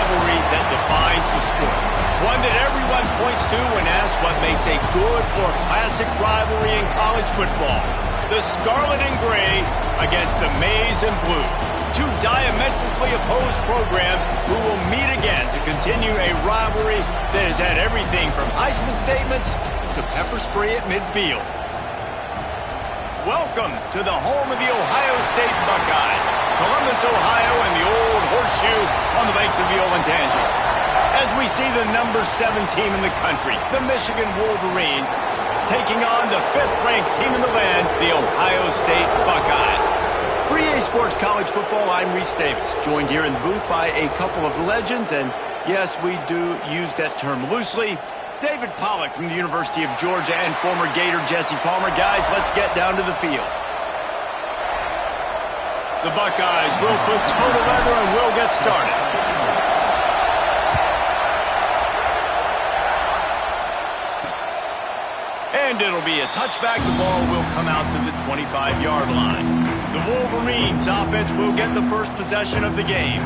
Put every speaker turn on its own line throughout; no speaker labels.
rivalry that defines the sport. One that everyone points to when asked what makes a good or classic rivalry in college football. The Scarlet and Gray against the Maize and Blue. Two diametrically opposed programs who will meet again to continue a rivalry that has had everything from Heisman statements to pepper spray at midfield. Welcome to the home of the Ohio State Buckeyes, Columbus, Ohio, and the old horseshoe on the banks of the Olentangy. As we see the number 7 team in the country, the Michigan Wolverines, taking on the 5th-ranked team in the land, the Ohio State Buckeyes. For EA Sports College Football, I'm Reese Davis, joined here in the booth by a couple of legends, and yes, we do use that term loosely. David Pollack from the University of Georgia and former Gator Jesse Palmer. Guys, let's get down to the field. The Buckeyes will put total leather and will get started. And it'll be a touchback. The ball will come out to the 25-yard line. The Wolverines offense will get the first possession of the game.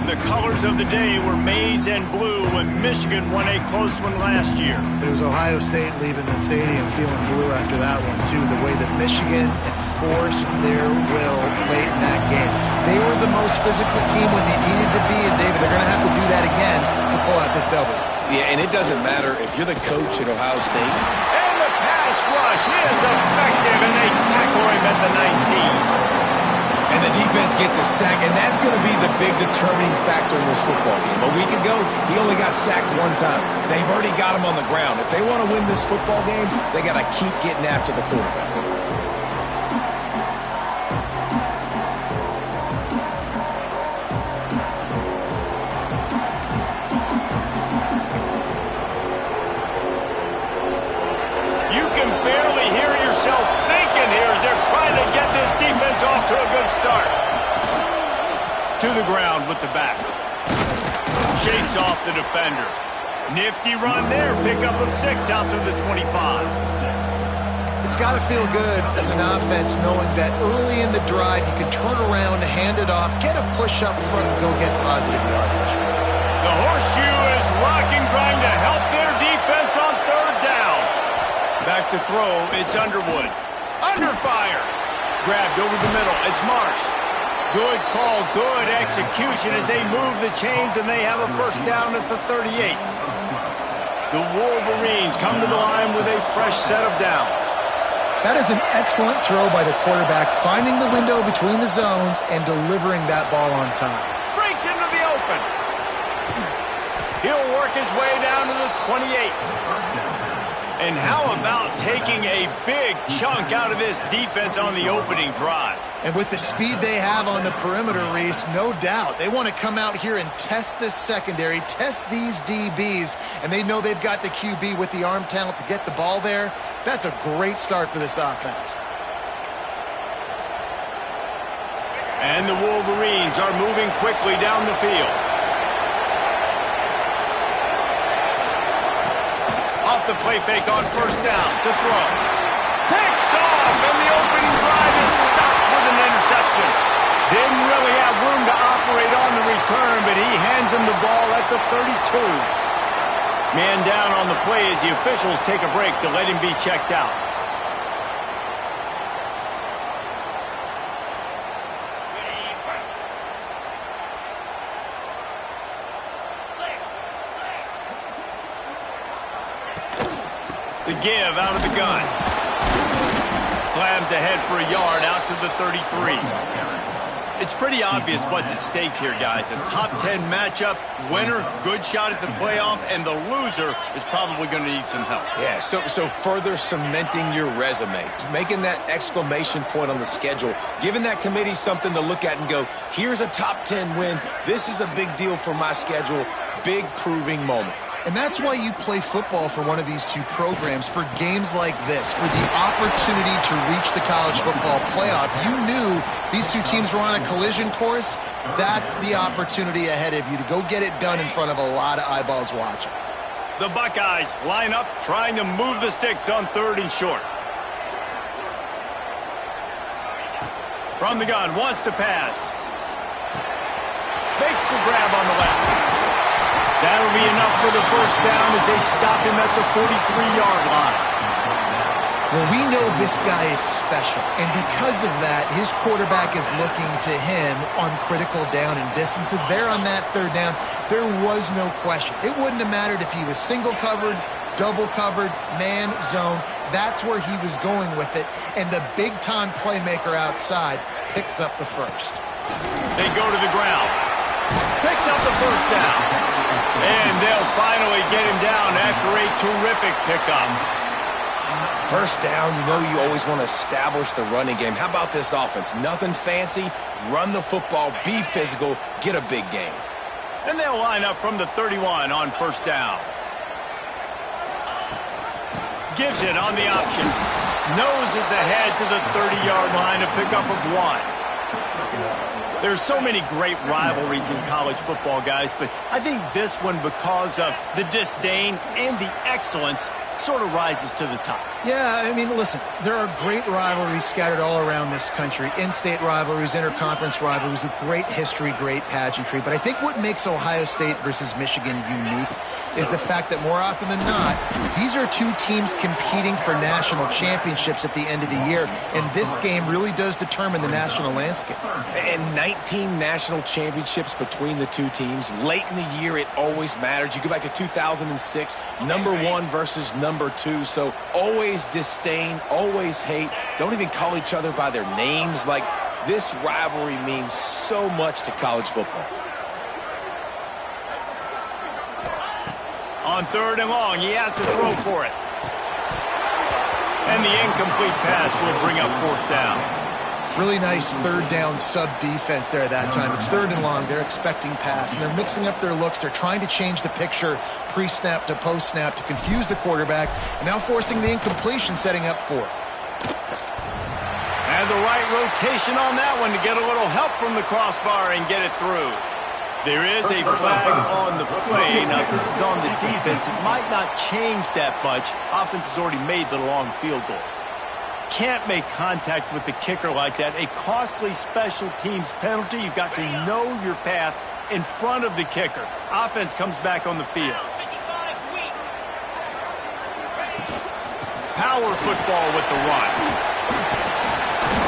The colors of the day were maize and blue when Michigan won a close one last year.
It was Ohio State leaving the stadium feeling blue after that one, too. The way that Michigan enforced their will late in that game. They were the most physical team when they needed to be, and David, they're going to have to do that again to pull out this W.
Yeah, and it doesn't matter if you're the coach at Ohio State.
And the pass rush is effective, and they tackle him at the 19.
And the defense gets a sack, and that's going to be the big determining factor in this football game. A week ago, he only got sacked one time. They've already got him on the ground. If they want to win this football game, they got to keep getting after the quarterback.
You can barely hear yourself thinking here as they're trying to get this defense off to a good start. To the ground with the back. Shakes off the defender. Nifty run there. Pickup of 6 out to the 25.
It's got to feel good as an offense knowing that early in the drive you can turn around, hand it off, get a push up front, and go get positive yardage.
The horseshoe is rocking, trying to help their defense on 3rd down. Back to throw. It's Underwood. Under fire. Grabbed over the middle. It's Marsh. Good call, good execution as they move the chains, and they have a first down at the 38. The Wolverines come to the line with a fresh set of downs.
That is an excellent throw by the quarterback, finding the window between the zones and delivering that ball on time.
Breaks into the open. He'll work his way down to the 28. And how about taking a big chunk out of this defense on the opening drive?
And with the speed they have on the perimeter, Reese, no doubt, they want to come out here and test this secondary, test these DBs, and they know they've got the QB with the arm talent to get the ball there. That's a great start for this offense.
And the Wolverines are moving quickly down the field. Off the play fake on first down to throw. Picked off, and the opening drive is stopped with an interception. Didn't really have room to operate on the return, but he hands him the ball at the 32. Man down on the play as the officials take a break to let him be checked out. The give out of the gun. Slams ahead for a yard out to the 33. It's pretty obvious what's at stake here, guys. A top 10 matchup, winner, good shot at the playoff, and the loser is probably going to need some help.
Yeah, so further cementing your resume, making that exclamation point on the schedule, giving that committee something to look at and go, here's a top 10 win. This is a big deal for my schedule. Big proving moment.
And that's why you play football for one of these two programs, for games like this, for the opportunity to reach the college football playoff. You knew these two teams were on a collision course. That's the opportunity ahead of you to go get it done in front of a lot of eyeballs watching.
The Buckeyes line up, trying to move the sticks on 3rd and short. From the gun, wants to pass. Makes the grab on the left. That'll be enough for the first down as they stop him at the 43-yard line.
Well, we know this guy is special, and because of that, his quarterback is looking to him on critical down and distances. There on that third down, there was no question. It wouldn't have mattered if he was single covered, double covered, man, zone. That's where he was going with it, and the big-time playmaker outside picks up the first.
They go to the ground. Picks up the first down. And they'll finally get him down after a terrific pickup.
First down, you know you always want to establish the running game. How about this offense? Nothing fancy. Run the football, be physical, get a big gain.
And they'll line up from the 31 on first down. Gives it on the option. Noses ahead to the 30-yard line, a pickup of 1. There's so many great rivalries in college football, guys, but I think this one, because of the disdain and the excellence, sort of rises to the top.
Yeah, I mean, listen, there are great rivalries scattered all around this country. In-state rivalries, interconference rivalries with great history, great pageantry. But I think what makes Ohio State versus Michigan unique is the fact that more often than not, these are two teams competing for national championships at the end of the year. And this game really does determine the national landscape.
And 19 national championships between the two teams. Late in the year, it always matters. You go back to 2006, number 1 versus number 2. So always disdain, always hate. Don't even call each other by their names. Like, this rivalry means so much to college football.
On third and long, he has to throw for it. And the incomplete pass will bring up fourth down.
Really nice third down sub-defense there that time. It's third and long. They're expecting pass, and they're mixing up their looks. They're trying to change the picture pre-snap to post-snap to confuse the quarterback, and now forcing the incompletion, setting up fourth.
And the right rotation on that one to get a little help from the crossbar and get it through. There is a flag on the play. Now, if this is on the defense, it might not change that much. Offense has already made the long field goal. Can't make contact with the kicker like that. A costly special teams penalty. You've got to know your path in front of the kicker. Offense comes back on the field. Power football with the run.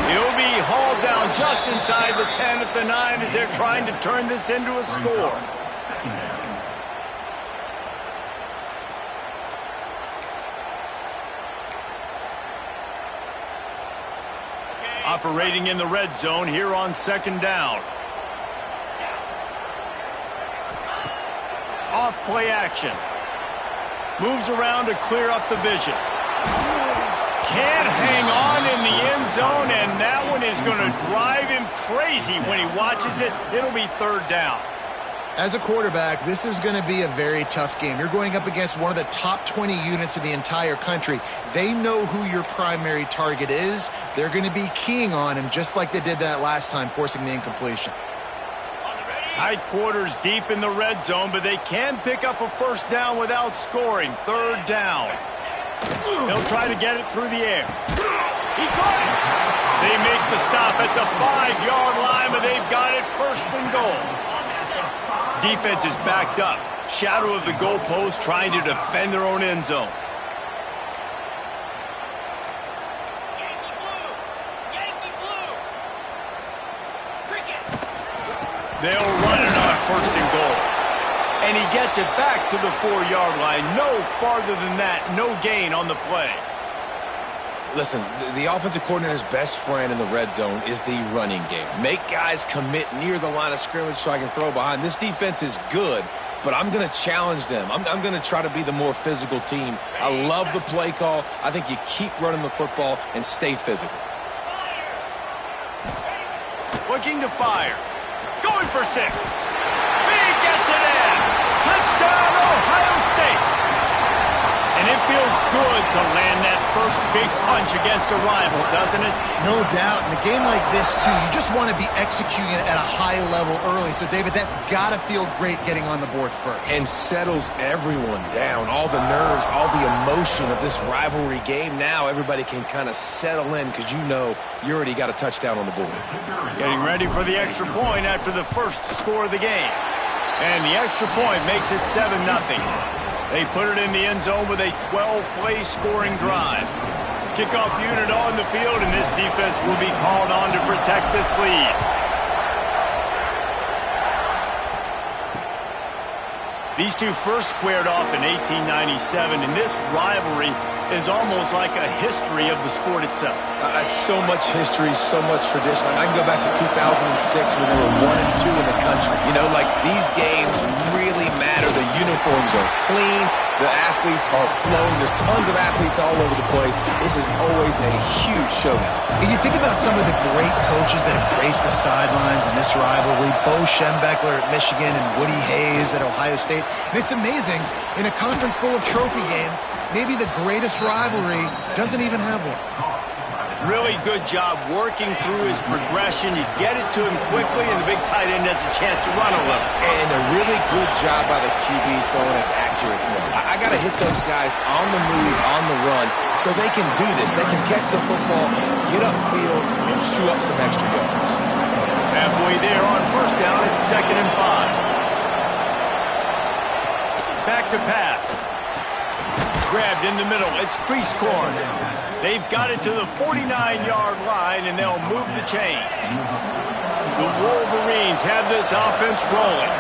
He'll be hauled down just inside the 10 at the 9 as they're trying to turn this into a score. Operating in the red zone here on second down. Off play action. Moves around to clear up the vision. Can't hang on in the end zone, and that one is going to drive him crazy when he watches it. It'll be third down.
As a quarterback, this is going to be a very tough game. You're going up against one of the top 20 units in the entire country. They know who your primary target is. They're going to be keying on him just like they did that last time, forcing the incompletion.
Tight quarters deep in the red zone, but they can pick up a first down without scoring. Third down. He'll try to get it through the air. He caught it. They make the stop at the 5-yard line, but they've got it first and goal. Defense is backed up. Shadow of the goalpost, trying to defend their own end zone. They'll run it on first and goal. And he gets it back to the 4-yard line. No farther than that. No gain on the play.
Listen, the offensive coordinator's best friend in the red zone is the running game. Make guys commit near the line of scrimmage so I can throw behind. This defense is good, but I'm going to challenge them. I'm going to try to be the more physical team. I love the play call. I think you keep running the football and stay physical.
Looking to fire. Going for 6. He gets it in. Touchdown, Ohio State. And it feels good to land that first big punch against a rival, doesn't it?
No doubt. In a game like this, too, you just want to be executing it at a high level early. So, David, that's got to feel great getting on the board first.
And settles everyone down. All the nerves, all the emotion of this rivalry game. Now everybody can kind of settle in because you know you already got a touchdown on the board.
Getting ready for the extra point after the first score of the game. And the extra point makes it 7-0. They put it in the end zone with a 12-play scoring drive. Kickoff unit on the field, and this defense will be called on to protect this lead. These two first squared off in 1897, and this rivalry is almost like a history of the sport itself.
So much history, so much tradition. I can go back to 2006 when they were 1-2 in the country. You know, like, these games really matter. The uniforms are clean. The athletes are flowing. There's tons of athletes all over the place. This is always a huge showdown.
And you think about some of the great coaches that have graced the sidelines in this rivalry. Bo Schembechler at Michigan and Woody Hayes at Ohio State. And it's amazing, in a conference full of trophy games, maybe the greatest rivalry doesn't even have one.
Really good job working through his progression. You get it to him quickly, and the big tight end has a chance to run a little.
And a really good job by the QB throwing an accurate throw. I got to hit those guys on the move, on the run, so they can do this. They can catch the football, get upfield, and chew up some extra yards.
Halfway there on first down, it's 2nd and 5. Back to pass. Grabbed in the middle. It's crease corn. They've got it to the 49-yard line, and they'll move the chains. The Wolverines have this offense rolling.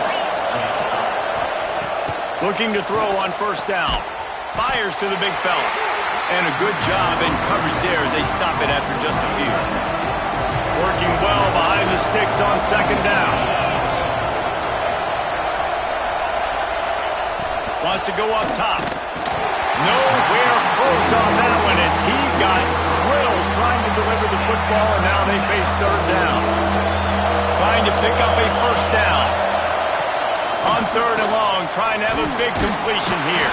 Looking to throw on first down. Fires to the big fella. And a good job in coverage there as they stop it after just a few. Working well behind the sticks on 2nd down. Wants to go up top. Nowhere close on that one as he got drilled trying to deliver the football, and now they face 3rd down. Trying to pick up a first down. On 3rd and long, trying to have a big completion here.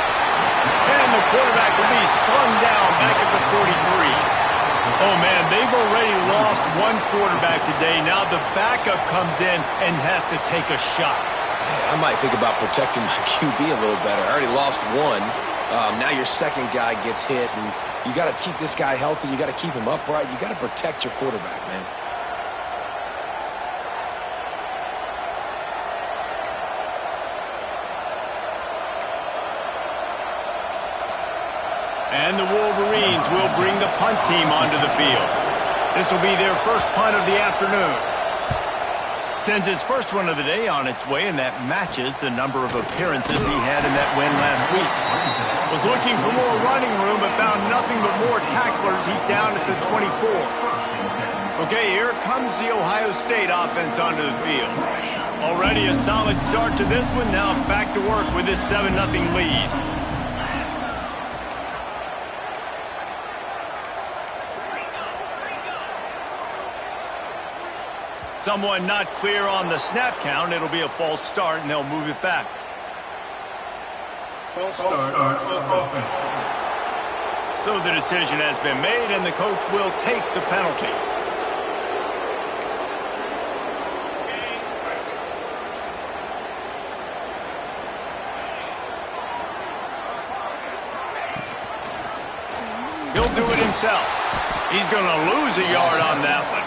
And the quarterback will be slung down back at the 43. Oh, man, they've already lost one quarterback today. Now the backup comes in and has to take a shot.
Man, I might think about protecting my QB a little better. I already lost one. Now your second guy gets hit, and you got to keep this guy healthy. You got to keep him upright. You got to protect your quarterback, man.
And the Wolverines will bring the punt team onto the field. This will be their first punt of the afternoon. Sends his first one of the day on its way, and that matches the number of appearances he had in that win last week. Was looking for more running room, but found nothing but more tacklers. He's down at the 24. Okay, here comes the Ohio State offense onto the field. Already a solid start to this one. Now back to work with this 7-0 lead. Someone not clear on the snap count. It'll be a false start, and they'll move it back.
False start offense.
So the decision has been made, and the coach will take the penalty. He'll do it himself. He's going to lose a yard on that one.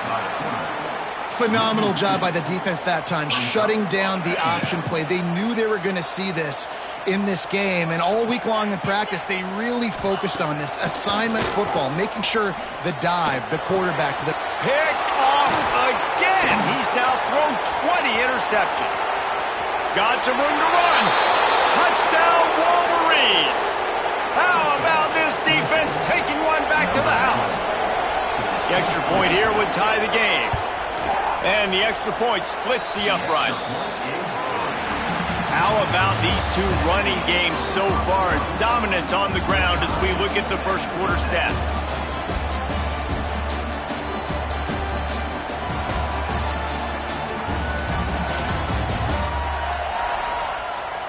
Phenomenal job by the defense that time, shutting down the option play. They knew they were going to see this in this game, and all week long in practice, they really focused on this assignment football, making sure the dive, the quarterback, the
picked off again. He's now thrown 20 interceptions. Got some room to run. Touchdown, Wolverines. How about this defense taking one back to the house? The extra point here would tie the game. And the extra point splits the uprights. How about these two running games so far? Dominance on the ground as we look at the first quarter stats.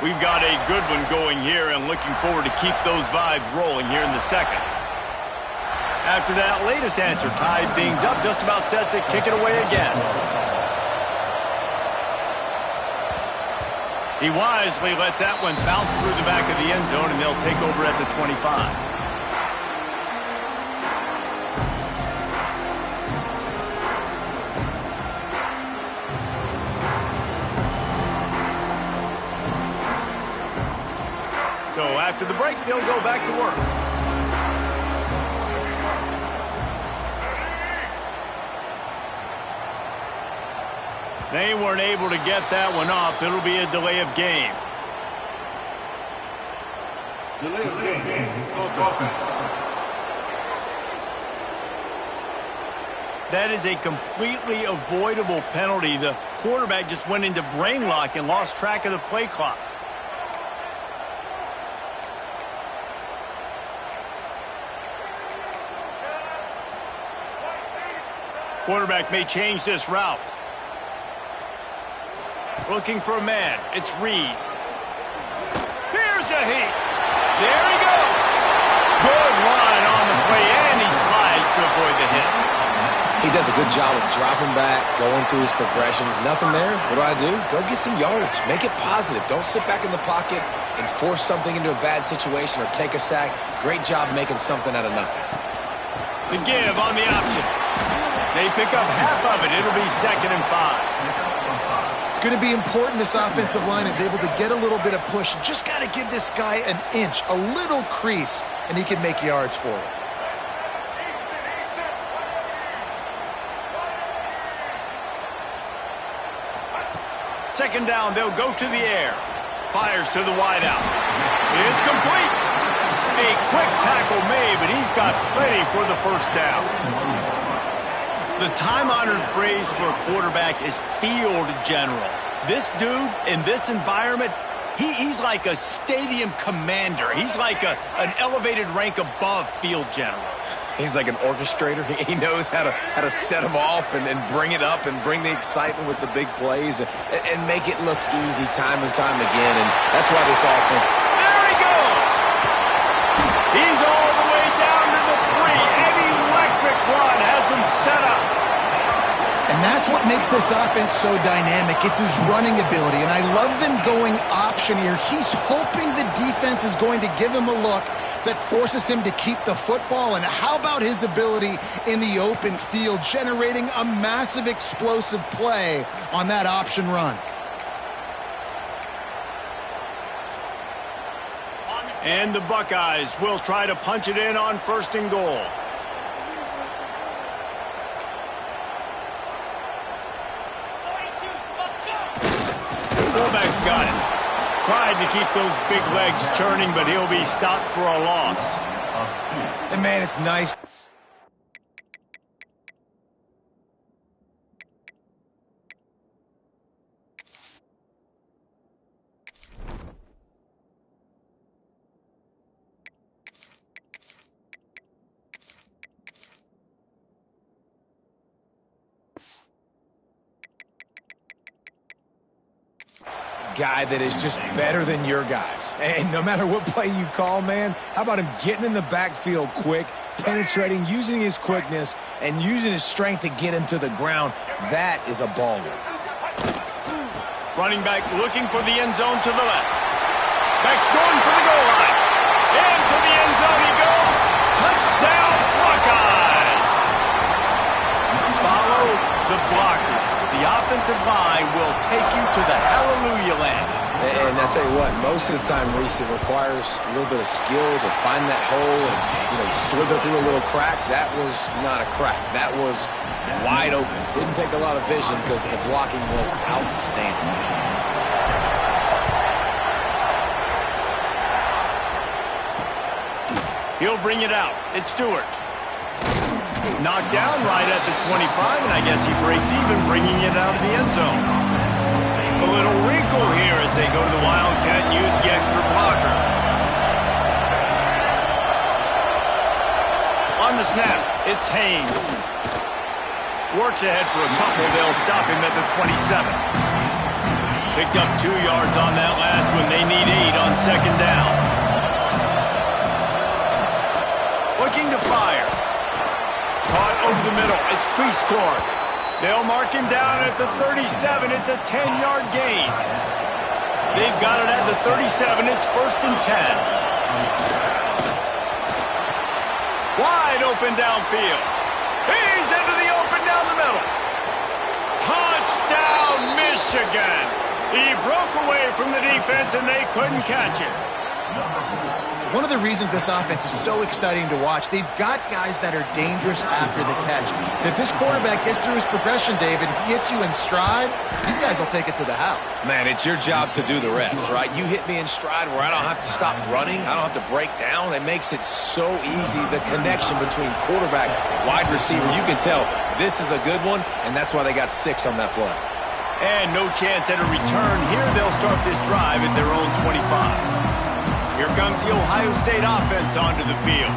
We've got a good one going here and looking forward to keep those vibes rolling here in the second. After that latest answer tied things up, just about set to kick it away again. He wisely lets that one bounce through the back of the end zone, and they'll take over at the 25. So after the break, they'll go back to work. They weren't able to get that one off. It'll be a delay of game.
Delay of game. Offense.
That is a completely avoidable penalty. The quarterback just went into brain lock and lost track of the play clock. Quarterback may change this route. Looking for a man. It's Reed. Here's a heat. There he goes. Good run on the play, and he slides to avoid the hit.
He does a good job of dropping back, going through his progressions. Nothing there. What do? Go get some yardage. Make it positive. Don't sit back in the pocket and force something into a bad situation or take a sack. Great job making something out of nothing.
The give on the option. They pick up half of it. It'll be 2nd and 5.
It's going to be important this offensive line is able to get a little bit of push. Just got to give this guy an inch, a little crease, and he can make yards for it.
Second down, they'll go to the air. Fires to the wideout. It's complete. A quick tackle made, but he's got plenty for the first down. The time-honored phrase for a quarterback is field general. This dude, in this environment, he's like a stadium commander. He's like an elevated rank above field general.
He's like an orchestrator. He knows how to set them off and bring it up and bring the excitement with the big plays and make it look easy time and time again. And that's why this offense...
There he goes! He's all the way down to the 3. An electric run has him set up.
And that's what makes this offense so dynamic. It's his running ability, and I love them going option here. He's hoping the defense is going to give him a look that forces him to keep the football. And how about his ability in the open field, generating a massive explosive play on that option run?
And the Buckeyes will try to punch it in on 1st and goal. Fullback's got it. Tried to keep those big legs churning, but he'll be stopped for a loss.
And man, it's nice. Guy that is just better than your guys. And no matter what play you call, man, how about him getting in the backfield quick, penetrating, using his quickness, and using his strength to get him to the ground? That is a baller.
Running back looking for the end zone to the left. Back's going for the goal line. Into the end zone he goes. Touchdown, Buckeyes! Follow the blockers. The offensive line will take you to the hallelujah land.
And I tell you what, most of the time, Reese, it requires a little bit of skill to find that hole and, slither through a little crack. That was not a crack. That was wide open. Didn't take a lot of vision because the blocking was outstanding.
He'll bring it out. It's Stewart. Knocked down right at the 25, and I guess he breaks even, bringing it out of the end zone. A little wrinkle here as they go to the Wildcat and use the extra blocker. On the snap, it's Haynes. Works ahead for a couple. They'll stop him at the 27. Picked up 2 yards on that last one. They need 8 on 2nd down. Looking to fire. Caught over the middle. It's Creascore. They'll mark him down at the 37. It's a 10-yard gain. They've got it at the 37. It's 1st and 10. Wide open downfield. He's into the open down the middle. Touchdown, Michigan. He broke away from the defense, and they couldn't catch it.
One of the reasons this offense is so exciting to watch, they've got guys that are dangerous after the catch. And if this quarterback gets through his progression, David, hits you in stride, these guys will take it to the house.
Man, it's your job to do the rest, right? You hit me in stride where I don't have to stop running. I don't have to break down. It makes it so easy. The connection between quarterback, wide receiver, you can tell this is a good one, and that's why they got 6 on that play.
And no chance at a return here. They'll start this drive at their own 25. Here comes the Ohio State offense onto the field.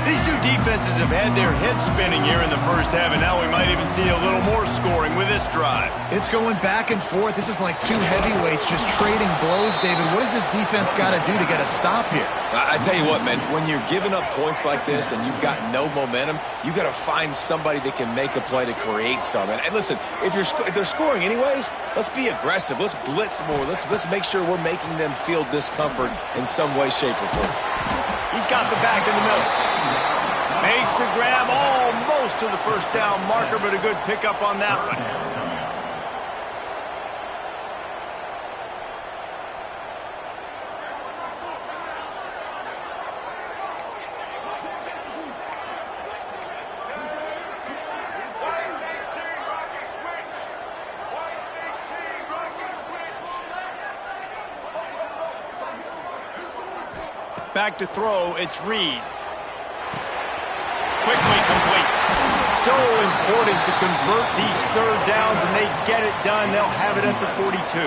These two defenses have had their heads spinning here in the first half, and now we might even see a little more scoring with this drive.
It's going back and forth. This is like two heavyweights just trading blows, David. What does this defense got to do to get a stop here?
I tell you what, man, when you're giving up points like this and you've got no momentum, you got to find somebody that can make a play to create something. And listen, if they're scoring anyways, let's be aggressive. Let's blitz more. Let's make sure we're making them feel discomfort in some way, shape, or form.
He's got the back in the middle. Makes the grab almost to the first down marker, but a good pickup on that one. Back to throw, it's Reed. Quickly complete. So important to convert these third downs, and they get it done. They'll have it at the 42.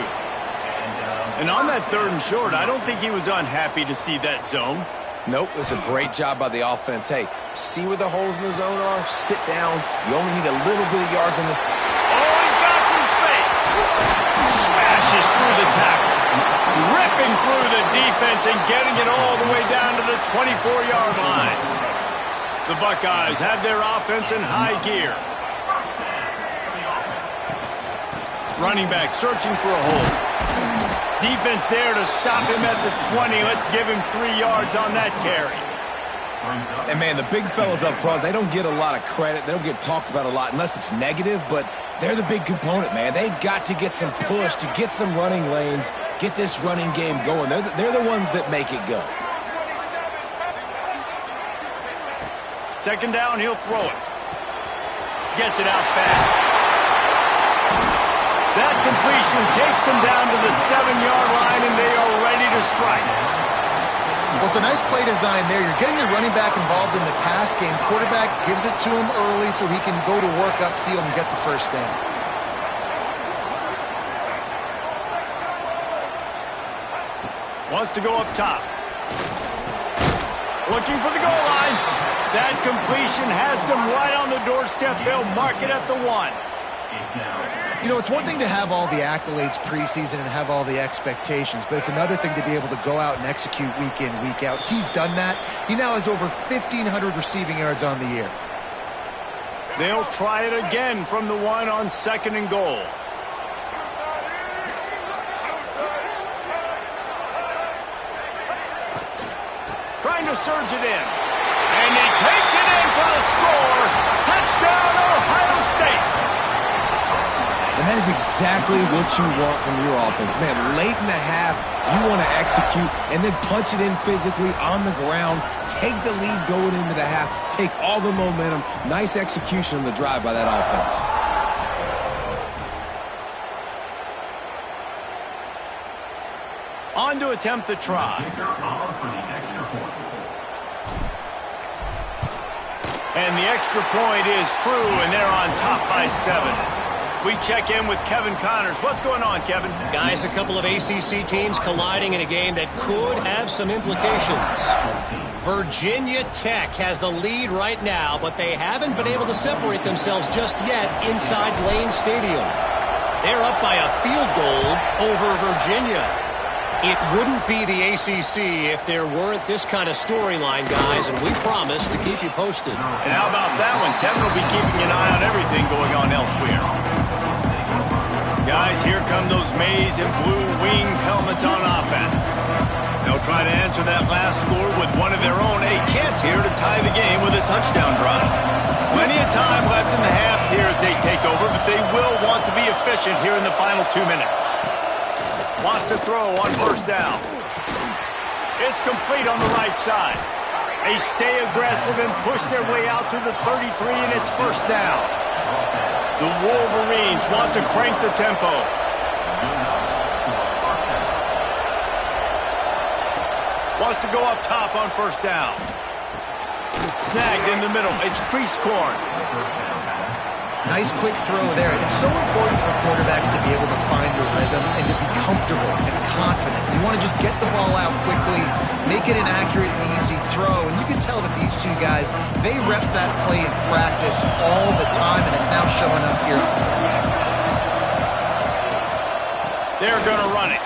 And on that 3rd and short, I don't think he was unhappy to see that zone.
Nope, it was a great job by the offense. Hey, see where the holes in the zone are? Sit down. You only need a little bit of yards on this.
Oh, he's got some space. Smashes through the tackle. Ripping through the defense and getting it all the way down to the 24-yard line. The Buckeyes have their offense in high gear. Running back searching for a hole. Defense there to stop him at the 20. Let's give him 3 yards on that carry.
And, man, the big fellas up front, they don't get a lot of credit. They don't get talked about a lot unless it's negative, but they're the big component, man. They've got to get some push to get some running lanes, get this running game going. They're the ones that make it go.
2nd down, he'll throw it. Gets it out fast. That completion takes them down to the 7-yard line, and they are ready to strike.
Well, it's a nice play design there. You're getting the running back involved in the pass game. Quarterback gives it to him early so he can go to work upfield and get the first down.
Wants to go up top. Looking for the goal line. That completion has them right on the doorstep. They'll mark it at the 1.
You know, it's one thing to have all the accolades preseason and have all the expectations, but it's another thing to be able to go out and execute week in, week out. He's done that. He now has over 1,500 receiving yards on the year.
They'll try it again from the 1 on 2nd and goal. Trying to surge it in. And he takes it in for the score. Touchdown, Ohio State.
And that is exactly what you want from your offense. Man, late in the half, you want to execute and then punch it in physically on the ground. Take the lead going into the half. Take all the momentum. Nice execution on the drive by that offense.
On to attempt the try. And the extra point is true, and they're on top by 7. We check in with Kevin Connors. What's going on, Kevin?
Guys, a couple of ACC teams colliding in a game that could have some implications. Virginia Tech has the lead right now, but they haven't been able to separate themselves just yet inside Lane Stadium. They're up by a field goal over Virginia. It wouldn't be the ACC if there weren't this kind of storyline, guys, and we promise to keep you posted.
And how about that one? Kevin will be keeping an eye on everything going on elsewhere. Guys, here come those maize and blue winged helmets on offense. They'll try to answer that last score with one of their own. A chance here to tie the game with a touchdown drive. Plenty of time left in the half here as they take over, but they will want to be efficient here in the final 2 minutes. Wants to throw on 1st down. It's complete on the right side. They stay aggressive and push their way out to the 33, and it's first down. The Wolverines want to crank the tempo. Wants to go up top on first down. Snagged in the middle. It's crease corn.
Nice quick throw there. It's so important for quarterbacks to be able to find a rhythm and to be comfortable and confident. You want to just get the ball out quickly, make it an accurate and easy throw. And you can tell that these two guys, they rep that play in practice all the time, and it's now showing up here.
They're going to run it.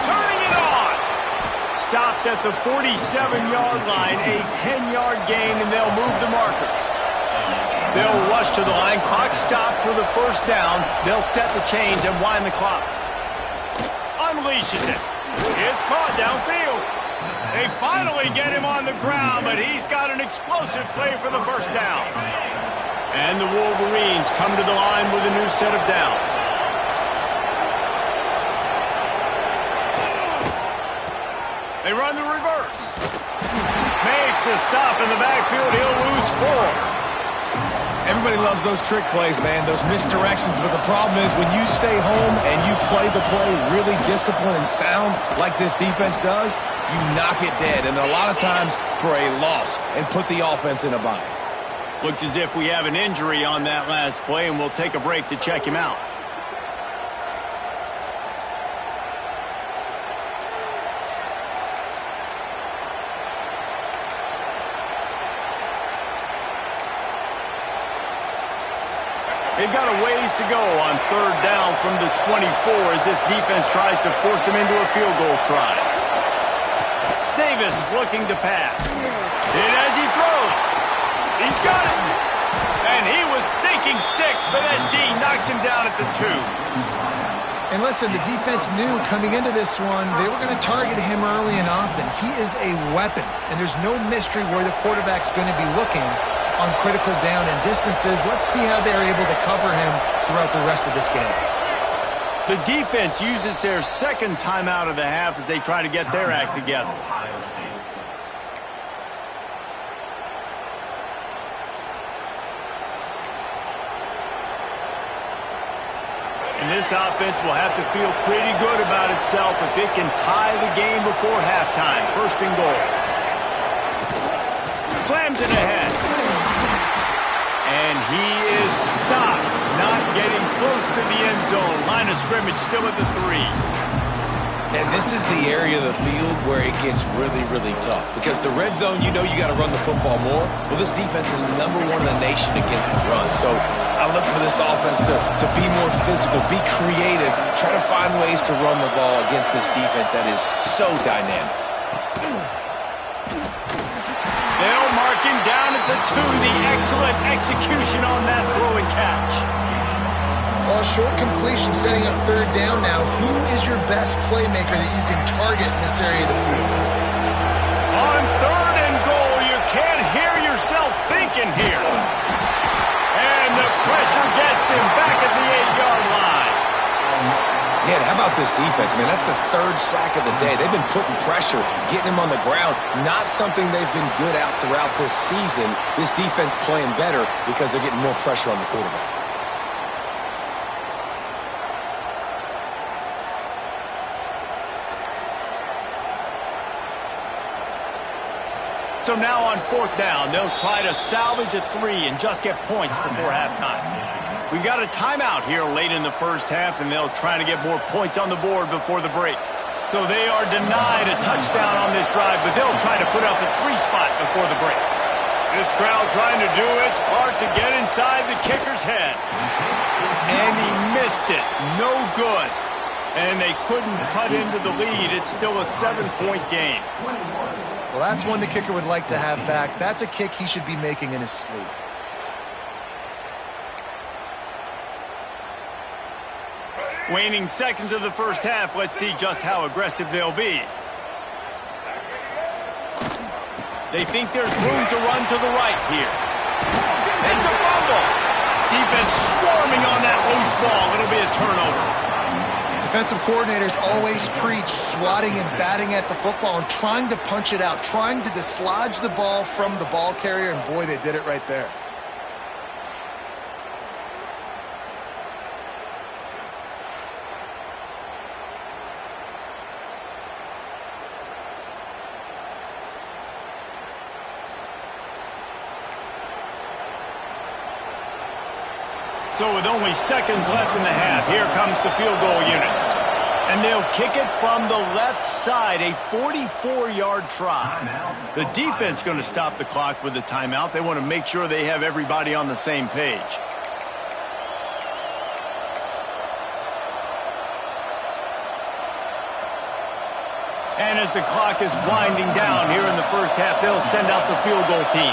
Turning it on. Stopped at the 47-yard line, a 10-yard gain, and they'll move the markers. They'll rush to the line. Clock stopped for the first down. They'll set the chains and wind the clock. Unleashes it. It's caught downfield. They finally get him on the ground, but he's got an explosive play for the first down. And the Wolverines come to the line with a new set of downs. They run the reverse. Makes the stop in the backfield. He'll lose 4.
Everybody loves those trick plays, man, those misdirections. But the problem is when you stay home and you play the play really disciplined and sound like this defense does, you knock it dead. And a lot of times for a loss and put the offense in a bind.
Looks as if we have an injury on that last play, and we'll take a break to check him out. They've got a ways to go on third down from the 24 as this defense tries to force him into a field goal try. Davis looking to pass. And as he throws, he's got it. And he was thinking 6, but that D knocks him down at the 2.
And listen, the defense knew coming into this one, they were going to target him early and often. He is a weapon, and there's no mystery where the quarterback's going to be looking on critical down and distances. Let's see how they're able to cover him throughout the rest of this game.
The defense uses their second timeout of the half as they try to get their act together. And this offense will have to feel pretty good about itself if it can tie the game before halftime. First and goal. Slams it ahead. And he is stopped, not getting close to the end zone. Line of scrimmage still at the 3.
And this is the area of the field where it gets really, really tough. Because the red zone, you know you got to run the football more. Well, this defense is #1 in the nation against the run. So I look for this offense to be more physical, be creative, try to find ways to run the ball against this defense that is so dynamic.
They'll mark him down at the 2. The excellent execution on that throw and catch.
Well, a short completion setting up third down now. Who is your best playmaker that you can target in this area of the field?
On third and goal, you can't hear yourself thinking here. And the pressure gets him back at the 8-yard line.
Yeah, how about this defense, man? That's the 3rd sack of the day. They've been putting pressure, getting him on the ground. Not something they've been good at throughout this season. This defense playing better because they're getting more pressure on the quarterback.
So now on fourth down, they'll try to salvage a 3 and just get points before halftime. We've got a timeout here late in the first half, and they'll try to get more points on the board before the break. So they are denied a touchdown on this drive, but they'll try to put up a 3 spot before the break. This crowd trying to do its part to get inside the kicker's head. And he missed it. No good. And they couldn't cut into the lead. It's still a 7-point game.
Well, that's one the kicker would like to have back. That's a kick he should be making in his sleep.
Waning seconds of the first half. Let's see just how aggressive they'll be. They think there's room to run to the right here. It's a fumble. Defense swarming on that loose ball. It'll be a turnover.
Defensive coordinators always preach swatting and batting at the football and trying to punch it out, trying to dislodge the ball from the ball carrier, and boy, they did it right there.
So with only seconds left in the half, here comes the field goal unit. And they'll kick it from the left side, a 44-yard try. The defense going to stop the clock with the timeout. They want to make sure they have everybody on the same page. And as the clock is winding down here in the first half, they'll send out the field goal team.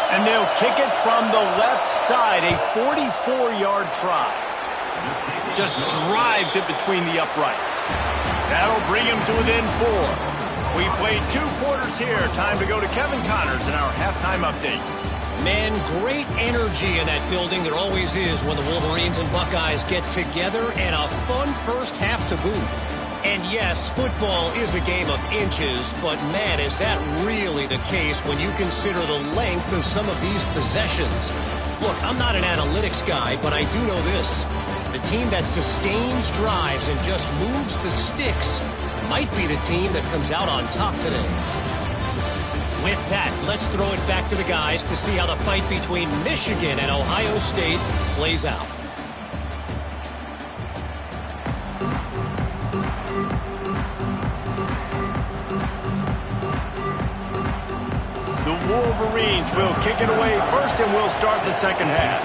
And they'll kick it from the left side, a 44-yard try. Just drives it between the uprights. That'll bring him to within 4. We played 2 quarters here. Time to go to Kevin Connors in our halftime update.
Man, great energy in that building. There always is when the Wolverines and Buckeyes get together, and a fun first half to boot. And yes, football is a game of inches, but man, is that really the case when you consider the length of some of these possessions. Look, I'm not an analytics guy, but I do know this. The team that sustains drives and just moves the sticks might be the team that comes out on top today. With that, let's throw it back to the guys to see how the fight between Michigan and Ohio State plays out.
Wolverines will kick it away first, and we'll start the second half.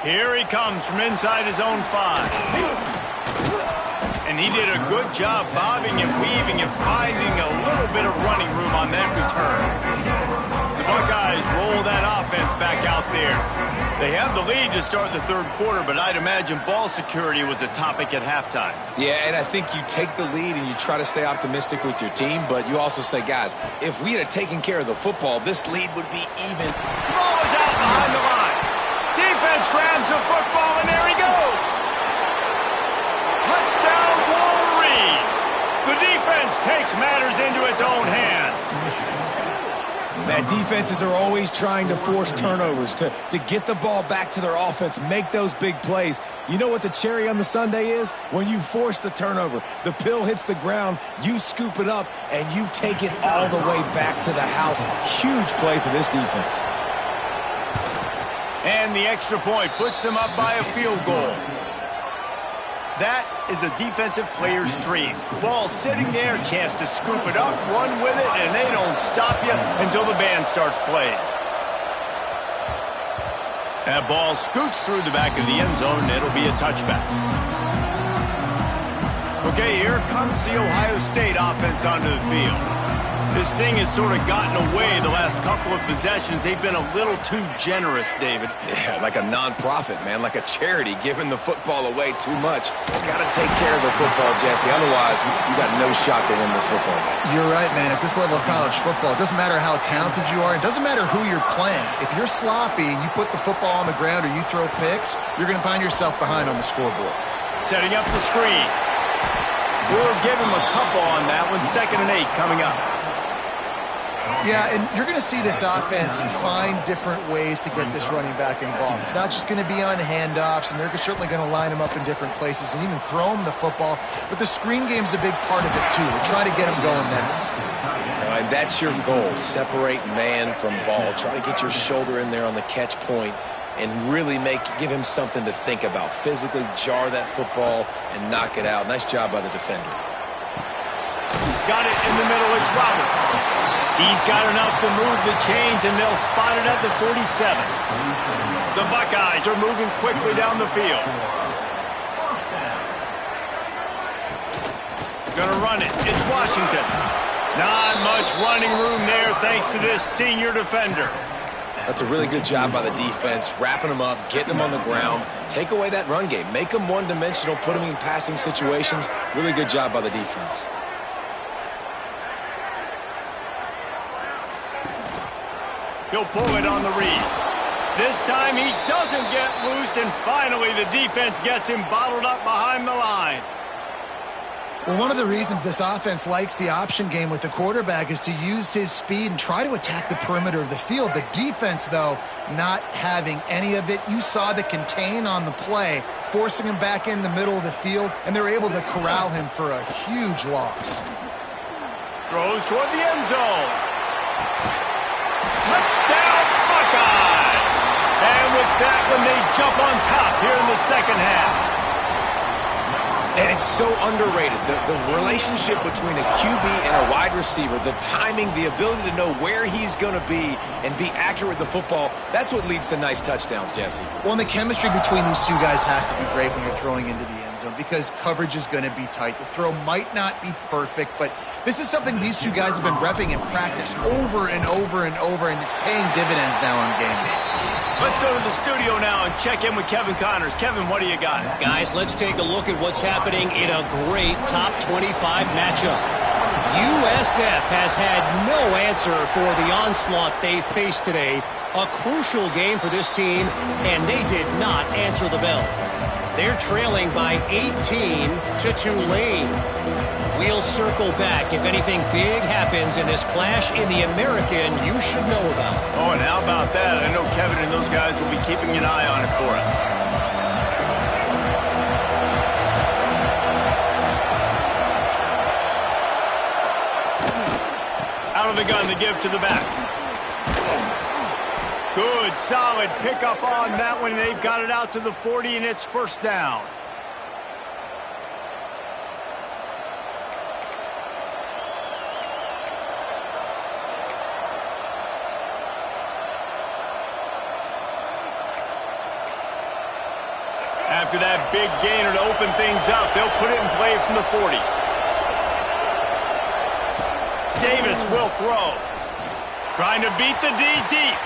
Here he comes from inside his own 5. And he did a good job bobbing and weaving and finding a little bit of running room on that return. The Buckeyes roll that offense back out there. They have the lead to start the third quarter, but I'd imagine ball security was a topic at halftime.
Yeah, and I think you take the lead and you try to stay optimistic with your team, but you also say, guys, if we had taken care of the football, this lead would be even.
Ball is out behind the line. Defense grabs the football, and there he goes. Touchdown, Wolverines. The defense takes matters into its own hands.
Man, defenses are always trying to force turnovers to get the ball back to their offense, make those big plays. You know what the cherry on the sundae is? When you force the turnover, the pill hits the ground, you scoop it up, and you take it all the way back to the house. Huge play for this defense.
And the extra point puts them up by a field goal. That is a defensive player's dream. Ball sitting there, chance to scoop it up, run with it, and they don't stop you until the band starts playing. That ball scoots through the back of the end zone, and it'll be a touchback. Okay, here comes the Ohio State offense onto the field. This thing has sort of gotten away the last couple of possessions. They've been a little too generous, David.
Yeah, like a non-profit, man, like a charity, giving the football away too much. Got to take care of the football, Jesse. Otherwise, you got no shot to win this football game.
You're right, man. At this level of college football, it doesn't matter how talented you are. It doesn't matter who you're playing. If you're sloppy and you put the football on the ground or you throw picks, you're going to find yourself behind on the scoreboard.
Setting up the screen. We'll give him a couple on that one. 2nd and 8 coming up.
Yeah, and you're going to see this offense find different ways to get this running back involved. It's not just going to be on handoffs, and they're certainly going to line him up in different places and even throw him the football. But the screen game is a big part of it, too. We're trying to get him going there.
And that's your goal. Separate man from ball. Try to get your shoulder in there on the catch point and really give him something to think about. Physically jar that football and knock it out. Nice job by the defender.
Got it in the middle. It's Roberts. He's got enough to move the chains, and they'll spot it at the 47. The Buckeyes are moving quickly down the field. Gonna run it. It's Washington. Not much running room there thanks to this senior defender.
That's a really good job by the defense, wrapping them up, getting them on the ground. Take away that run game. Make them one-dimensional, put them in passing situations. Really good job by the defense.
He'll pull it on the read. This time he doesn't get loose, and finally the defense gets him bottled up behind the line.
Well, one of the reasons this offense likes the option game with the quarterback is to use his speed and try to attack the perimeter of the field. The defense, though, not having any of it. You saw the contain on the play, forcing him back in the middle of the field, and they're able to corral him for a huge loss.
Throws toward the end zone. Touchdown, Buckeyes! And with that one, they jump on top here in the second half.
And it's so underrated. The relationship between a QB and a wide receiver, the timing, the ability to know where he's going to be and be accurate with the football, that's what leads to nice touchdowns, Jesse.
Well, and the chemistry between these two guys has to be great when you're throwing into the end zone because coverage is going to be tight. The throw might not be perfect, but this is something these two guys have been repping in practice over and over and over, and it's paying dividends now on game day.
Let's go to the studio now and check in with Kevin Connors. Kevin, what do you got?
Guys, let's take a look at what's happening in a great top 25 matchup. USF has had no answer for the onslaught they faced today. A crucial game for this team, and they did not answer the bell. They're trailing by 18 to Tulane. We'll circle back if anything big happens in this clash in the American you should know about.
Oh, and how about that? I know Kevin and those guys will be keeping an eye on it for us. Out of the gun to give to the back. Good, solid pickup on that one. They've got it out to the 40, and it's first down. After that big gainer to open things up, they'll put it in play from the 40. Davis will throw. Trying to beat the D deep.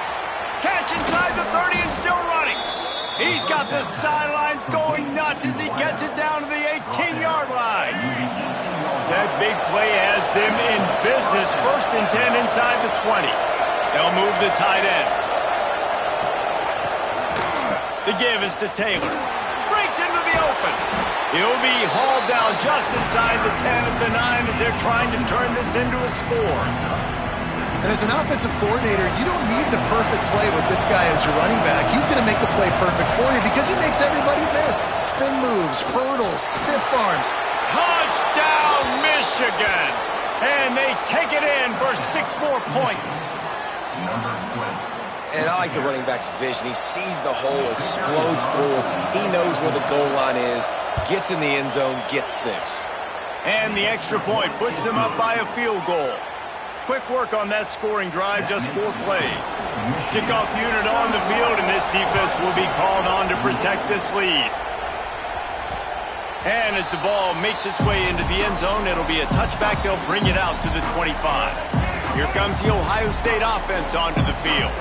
Catch inside the 30 and still running. He's got the sidelines going nuts as he gets it down to the 18-yard line. That big play has them in business. First and 10 inside the 20. They'll move the tight end. The give is to Taylor. Breaks into the open. He'll be hauled down just inside the 10 at the 9 as they're trying to turn this into a score.
And as an offensive coordinator, you don't need the perfect play with this guy as your running back. He's going to make the play perfect for you because he makes everybody miss. Spin moves, hurdles, stiff arms.
Touchdown, Michigan! And they take it in for 6 more points.
And I like the running back's vision. He sees the hole, explodes through it. He knows where the goal line is, gets in the end zone, gets 6.
And the extra point puts them up by a field goal. Quick work on that scoring drive, just 4 plays. Kickoff unit on the field, and this defense will be called on to protect this lead. And as the ball makes its way into the end zone, it'll be a touchback. They'll bring it out to the 25. Here comes the Ohio State offense onto the field.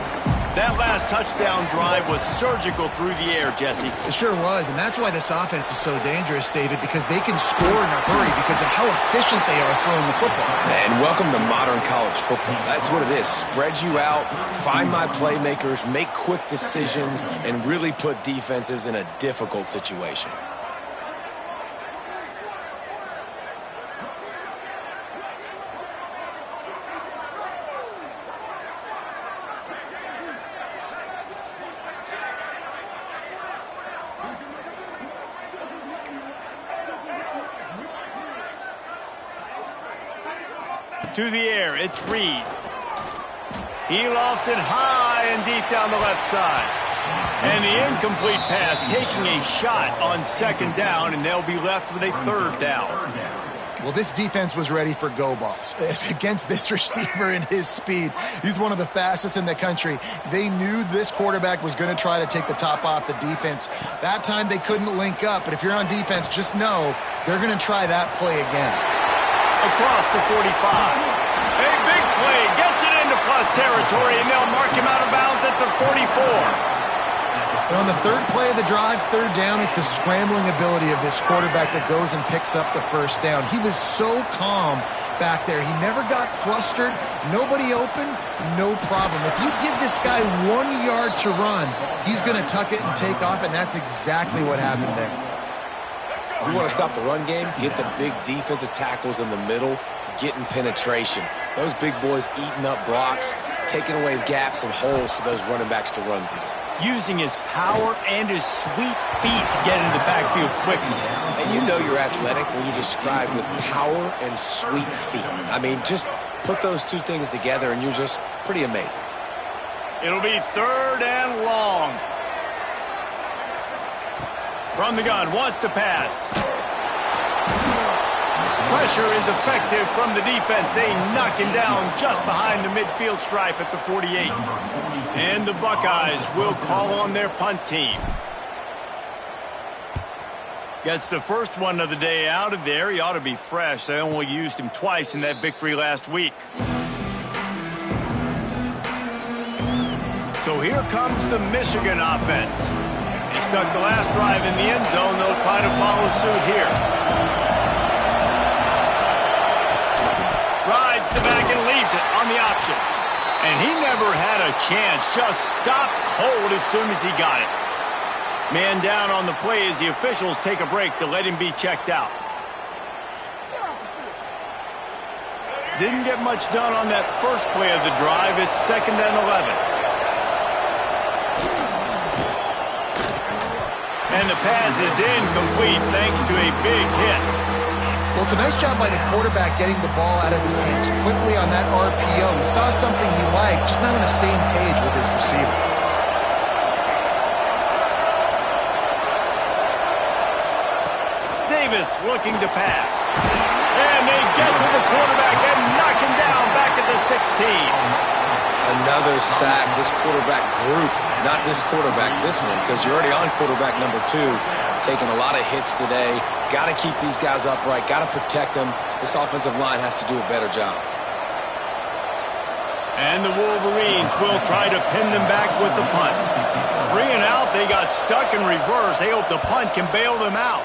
That last touchdown drive was surgical through the air, Jesse.
It sure was, and that's why this offense is so dangerous, David, because they can score in a hurry because of how efficient they are throwing the football.
And welcome to modern college football. That's what it is. Spread you out, find my playmakers, make quick decisions, and really put defenses in a difficult situation.
To the air, it's Reed. He lofts it high and deep down the left side. And the incomplete pass taking a shot on 2nd down, and they'll be left with a 3rd down.
Well, this defense was ready for go balls against this receiver and his speed. He's one of the fastest in the country. They knew this quarterback was going to try to take the top off the defense. That time they couldn't link up, but if you're on defense, just know they're going to try that play again.
Across the 45. A big play gets it into plus territory, and they'll mark him out of bounds at the 44.
And on the 3rd play of the drive, 3rd down, it's the scrambling ability of this quarterback that goes and picks up the 1st down. He was so calm back there. He never got flustered. Nobody open, no problem. If you give this guy 1 yard to run, he's going to tuck it and take off, and that's exactly what happened there.
You want to stop the run game? Get the big defensive tackles in the middle, getting penetration. Those big boys eating up blocks, taking away gaps and holes for those running backs to run through.
Using his power and his sweet feet to get into the backfield quickly.
And you know you're athletic when you describe with power and sweet feet. I mean, just put those two things together and you're just pretty amazing.
It'll be 3rd and long. From the gun, wants to pass. Pressure is effective from the defense. They knock him down just behind the midfield stripe at the 48. And the Buckeyes will call on their punt team. Gets the first one of the day out of there. He ought to be fresh. They only used him twice in that victory last week. So here comes the Michigan offense. They stuck the last drive in the end zone. They'll try to follow suit here. Rides the back and leaves it on the option. And he never had a chance. Just stopped cold as soon as he got it. Man down on the play as the officials take a break to let him be checked out. Didn't get much done on that first play of the drive. It's 2nd and 11. And the pass is incomplete thanks to a big hit.
Well, it's a nice job by the quarterback getting the ball out of his hands quickly on that RPO. He saw something he liked, just not on the same page with his receiver.
Davis looking to pass. And they get to the quarterback and knock him down back at the 16.
Another sack. This quarterback group, not this quarterback, this one, because you're already on quarterback number 2. Taking a lot of hits today. Got to keep these guys upright. Got to protect them. This offensive line has to do a better job.
And the Wolverines will try to pin them back with the punt. 3 and out. They got stuck in reverse. They hope the punt can bail them out.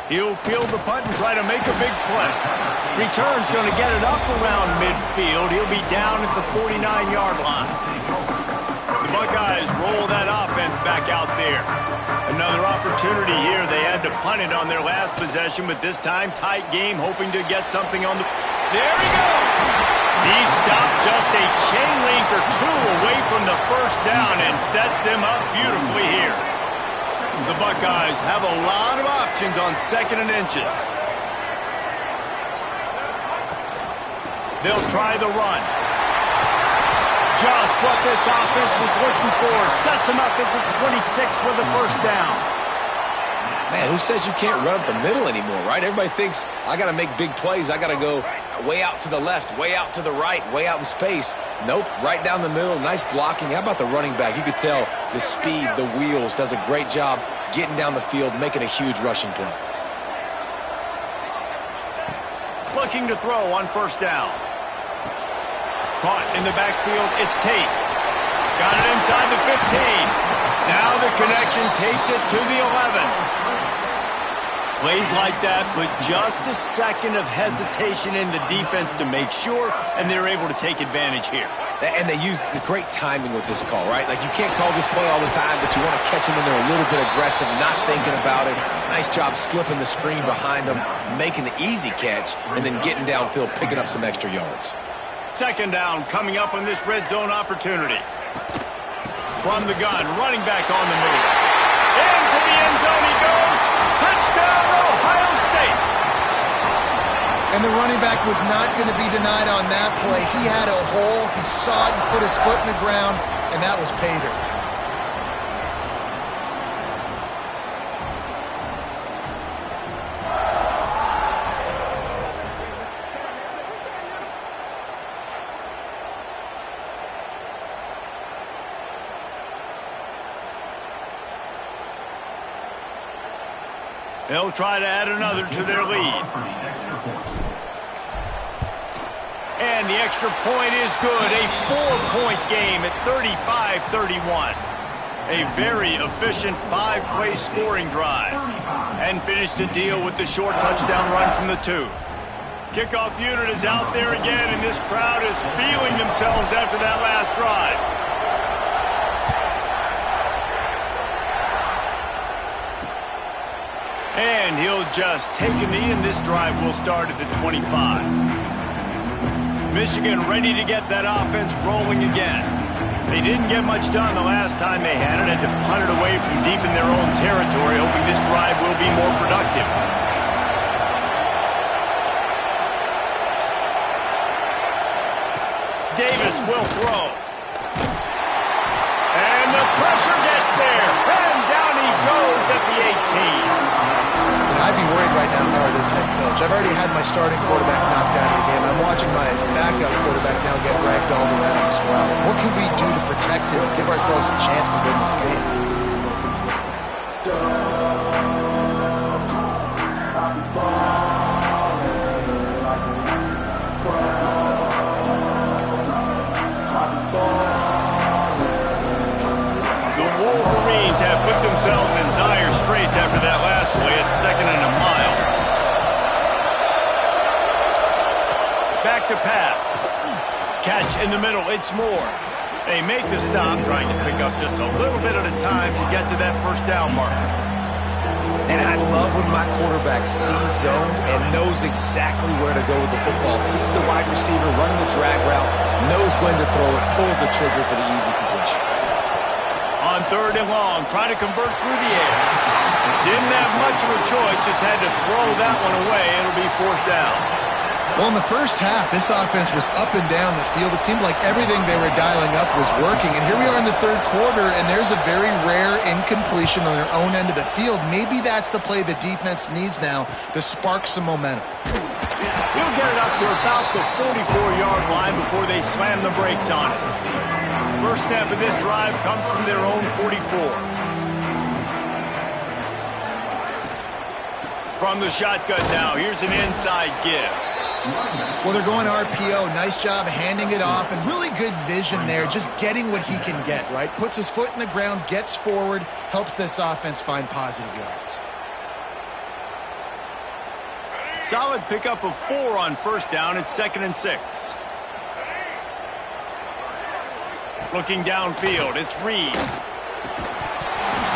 He'll field the punt and try to make a big play. Return's going to get it up around midfield. He'll be down at the 49-yard line. The Buckeyes roll that offense back out there. Another opportunity here. They had to punt it on their last possession, but this time tight game, hoping to get something on the... There he goes! He stopped just a chain link or 2 away from the first down and sets them up beautifully here. The Buckeyes have a lot of options on 2nd and inches. They'll try the run. Just what this offense was looking for. Sets them up at the 26 with the first down.
Man, who says you can't run up the middle anymore, right? Everybody thinks, I got to make big plays. I got to go way out to the left, way out to the right, way out in space. Nope, right down the middle. Nice blocking. How about the running back? You could tell the speed, the wheels, does a great job getting down the field, making a huge rushing play.
Looking to throw on first down. Caught in the backfield, it's Tate. Got it inside the 15. Now the connection takes it to the 11. Plays like that, but just a second of hesitation in the defense to make sure, and they're able to take advantage here.
And they use the great timing with this call, right? Like, you can't call this play all the time, but you want to catch them when they're a little bit aggressive, not thinking about it. Nice job slipping the screen behind them, making the easy catch, and then getting downfield, picking up some extra yards.
2nd down coming up on this red zone opportunity. From the gun, running back on the move. Into the end zone he goes. Touchdown, Ohio State.
And the running back was not going to be denied on that play. He had a hole. He saw it. He put his foot in the ground, and that was pay dirt.
They'll try to add another to their lead. And the extra point is good. A 4-point game at 35-31. A very efficient 5-play scoring drive. And finished the deal with the short touchdown run from the 2. Kickoff unit is out there again, and this crowd is feeling themselves after that last drive. And he'll just take a knee, and this drive will start at the 25. Michigan ready to get that offense rolling again. They didn't get much done the last time they had it, and to punt it away from deep in their own territory, hoping this drive will be more productive. Davis will throw. And the pressure gets there. And down he goes at the 18.
I'd be worried right now if I were this head coach. I've already had my starting quarterback knocked out of the game. I'm watching my backup quarterback now get ragdolled around as well. What can we do to protect him and give ourselves a chance to win this game?
The Wolverines have put themselves in dire straits after that last play at 2nd and a mile. Back to pass. Catch in the middle. It's Moore. They make the stop, trying to pick up just a little bit at a time to get to that first down marker.
And I love when my quarterback sees zone and knows exactly where to go with the football. Sees the wide receiver running the drag route, knows when to throw it, pulls the trigger for the easy completion.
On 3rd and long, trying to convert through the air. Didn't have much of a choice, just had to throw that one away. It'll be 4th down.
Well, in the first half, this offense was up and down the field. It seemed like everything they were dialing up was working. And here we are in the 3rd quarter, and there's a very rare incompletion on their own end of the field. Maybe that's the play the defense needs now to spark some momentum.
He'll get it up to about the 44-yard line before they slam the brakes on it. First step of this drive comes from their own 44. From the shotgun now, here's an inside give.
Well, they're going RPO. Nice job handing it off, and really good vision there, just getting what he can get, right? Puts his foot in the ground, gets forward, helps this offense find positive yards.
Solid pickup of 4 on first down. It's 2nd and 6. Looking downfield, it's Reed.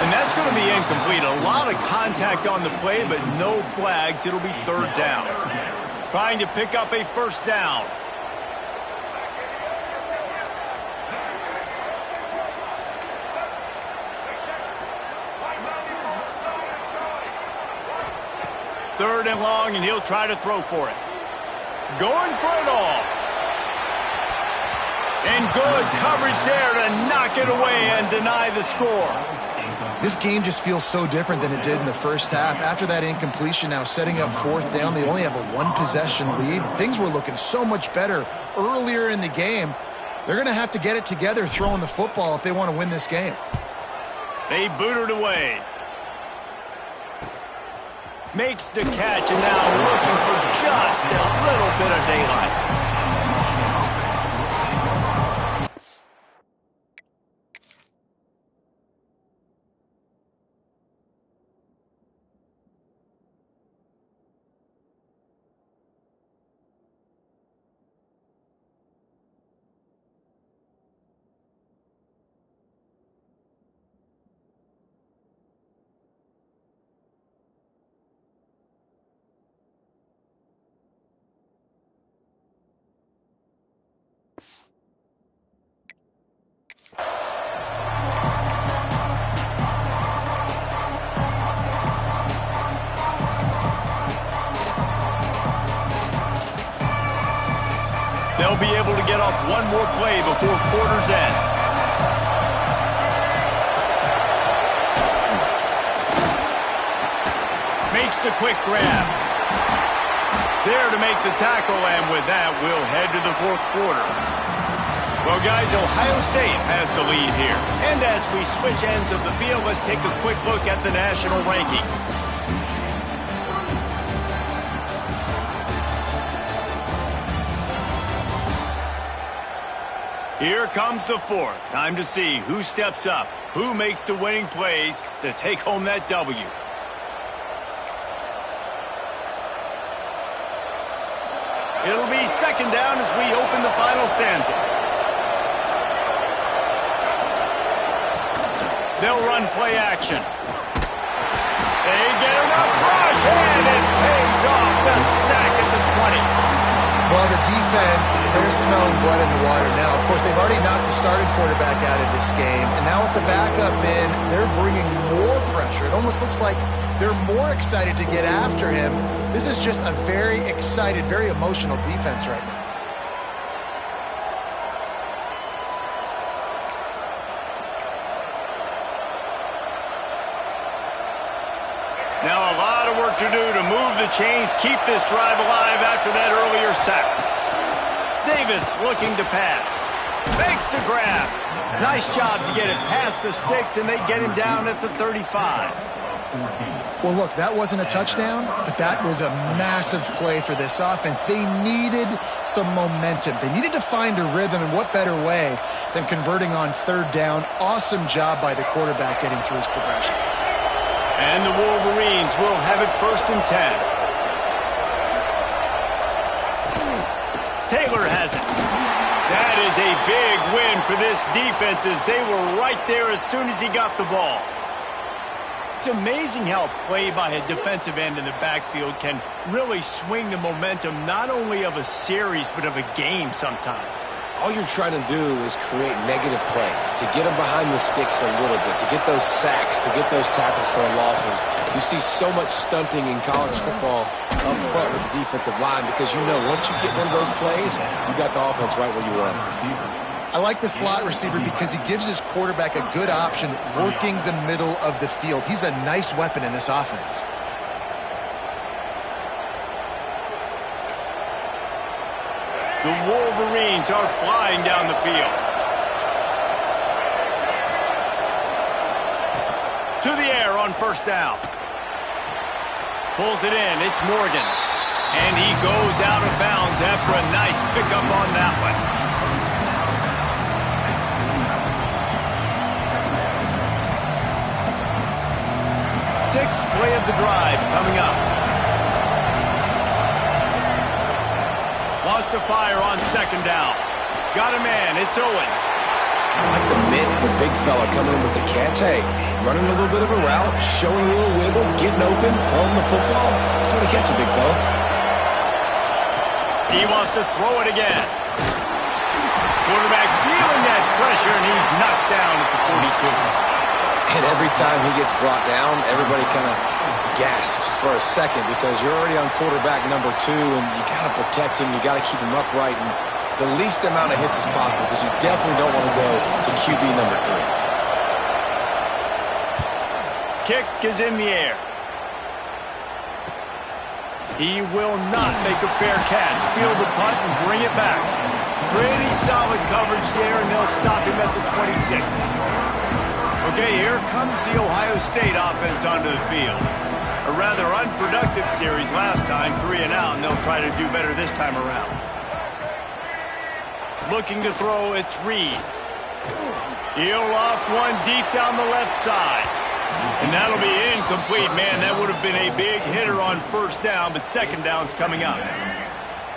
And that's going to be incomplete. A lot of contact on the play, but no flags. It'll be 3rd down. Trying to pick up a first down. Third and long, and he'll try to throw for it. Going for it all. And good coverage there to knock it away and deny the score.
This game just feels so different than it did in the first half. After that incompletion, now setting up 4th down, they only have a 1-possession lead. Things were looking so much better earlier in the game. They're going to have to get it together throwing the football if they want to win this game.
They boot it away. Makes the catch, and now looking for just a little bit of daylight. They'll be able to get off one more play before quarter's end. Makes the quick grab. There to make the tackle, and with that, we'll head to the 4th quarter. Well, guys, Ohio State has the lead here. And as we switch ends of the field, let's take a quick look at the national rankings. Here comes the 4th. Time to see who steps up. Who makes the winning plays to take home that W? It'll be second down as we open the final stanza. They'll run play action. They get enough rush, and it pays off. The sack at the 20.
Well, the defense, they're smelling blood in the water now. Of course, they've already knocked the starting quarterback out of this game, and now with the backup in, they're bringing more pressure. It almost looks like they're more excited to get after him. This is just a very excited, very emotional defense right now.
Now a lot of work to do to move the chains, keep this drive alive after that earlier sack. Davis looking to pass. Fakes to grab. Nice job to get it past the sticks, and they get him down at the 35.
Well, look, that wasn't a touchdown, but that was a massive play for this offense. They needed some momentum. They needed to find a rhythm, and what better way than converting on third down. Awesome job by the quarterback getting through his progression.
And the Wolverines will have it 1st and 10. Taylor has it. That is a big win for this defense as they were right there as soon as he got the ball. It's amazing how play by a defensive end in the backfield can really swing the momentum not only of a series but of a game sometimes.
All you're trying to do is create negative plays, to get them behind the sticks a little bit, to get those sacks, to get those tackles for losses. You see so much stunting in college football up front with the defensive line because you know once you get one of those plays, you got the offense right where you want.
I like the slot receiver because he gives his quarterback a good option working the middle of the field. He's a nice weapon in this offense.
The Wolverines are flying down the field. To the air on 1st down. Pulls it in. It's Morgan. And he goes out of bounds after a nice pickup on that one. Sixth play of the drive coming up. Lost to fire on 2nd down. Got a man. It's Owens.
I like the mitts, the big fella coming in with the catch. Hey, running a little bit of a route, showing a little wiggle, getting open, throwing the football. That's when he catch a big fella.
He wants to throw it again. Quarterback feeling that pressure, and he's knocked down at the 42.
And every time he gets brought down, everybody kind of gasps for a second because you're already on quarterback number 2, and you got to protect him. You got to keep him upright and the least amount of hits as possible because you definitely don't want to go to QB number 3.
Kick is in the air. He will not make a fair catch. Field the punt and bring it back. Pretty solid coverage there, and they'll stop him at the 26. Okay, here comes the Ohio State offense onto the field. A rather unproductive series last time, 3 and out, and they'll try to do better this time around. Looking to throw, it's Reed. He'll loft one deep down the left side. And that'll be incomplete, man. That would have been a big hitter on 1st down, but 2nd down's coming up.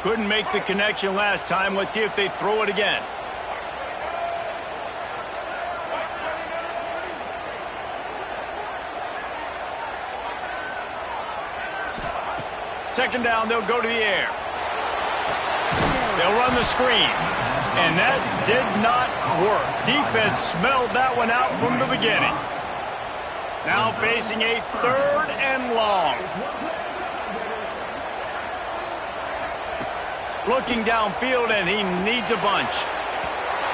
Couldn't make the connection last time. Let's see if they throw it again. Second down, they'll go to the air. They'll run the screen. And that did not work. Defense smelled that one out from the beginning. Now facing a 3rd and long. Looking downfield, and he needs a bunch.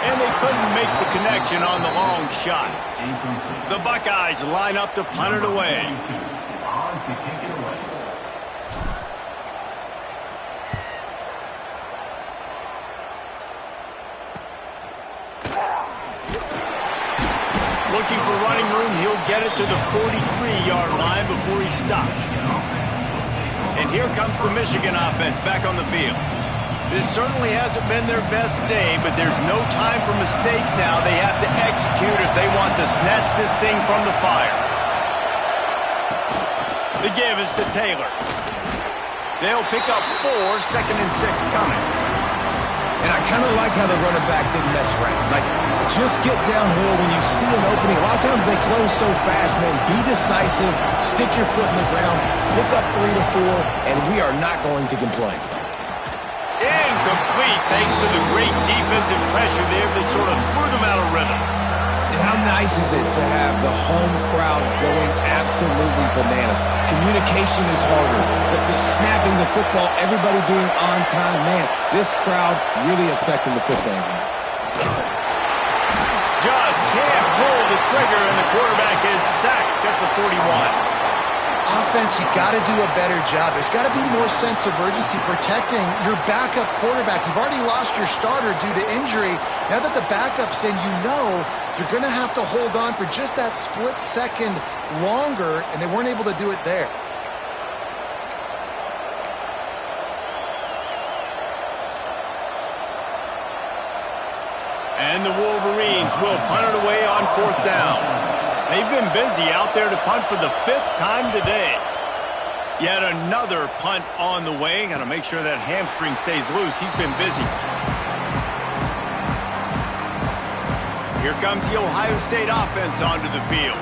And they couldn't make the connection on the long shot. The Buckeyes line up to punt it away. Looking for running room, he'll get it to the 43-yard line before he stops. And here comes the Michigan offense back on the field. This certainly hasn't been their best day, but there's no time for mistakes now. They have to execute if they want to snatch this thing from the fire. The give is to Taylor. They'll pick up 4, 2nd and 6 coming.
And I kind of like how the running back didn't mess around. Like, just get downhill when you see an opening. A lot of times they close so fast, man. Be decisive, stick your foot in the ground, pick up 3 to 4, and we are not going to complain.
Incomplete thanks to the great defensive pressure there that sort of threw them out of rhythm.
And how nice is it to have the home crowd going absolutely bananas? Communication is harder. The snapping the football, everybody being on time. Man, this crowd really affecting the football game.
Just can't pull the trigger, and the quarterback is sacked at the 41.
Offense, you got to do a better job. There's got to be more sense of urgency protecting your backup quarterback. You've already lost your starter due to injury. Now that the backup's in, you know you're going to have to hold on for just that split second longer, and they weren't able to do it there.
And the Wolverines will punt it away on 4th down. They've been busy out there to punt for the 5th time today. Yet another punt on the way. Got to make sure that hamstring stays loose. He's been busy. Here comes the Ohio State offense onto the field.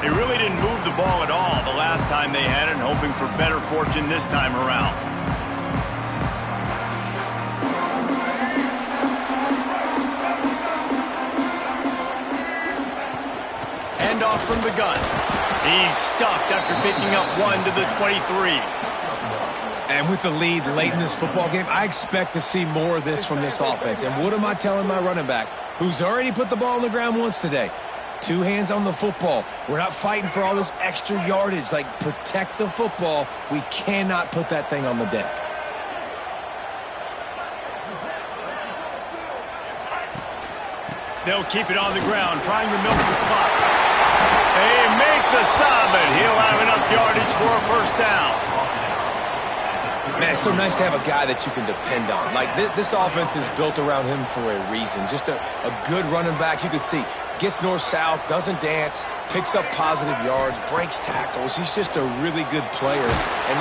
They really didn't move the ball at all the last time they had it, and hoping for better fortune this time around. Off from the gun. He's stuffed after picking up 1 to the 23.
And with the lead late in this football game, I expect to see more of this from this offense. And what am I telling my running back, who's already put the ball on the ground once today? 2 hands on the football. We're not fighting for all this extra yardage. Like, protect the football. We cannot put that thing on the deck.
They'll keep it on the ground, trying to milk the clock. They make the stop, but he'll have enough yardage for a 1st down.
Man, it's so nice to have a guy that you can depend on. Like, this offense is built around him for a reason. Just a good running back. You can see, gets north-south, doesn't dance, picks up positive yards, breaks tackles. He's just a really good player.
And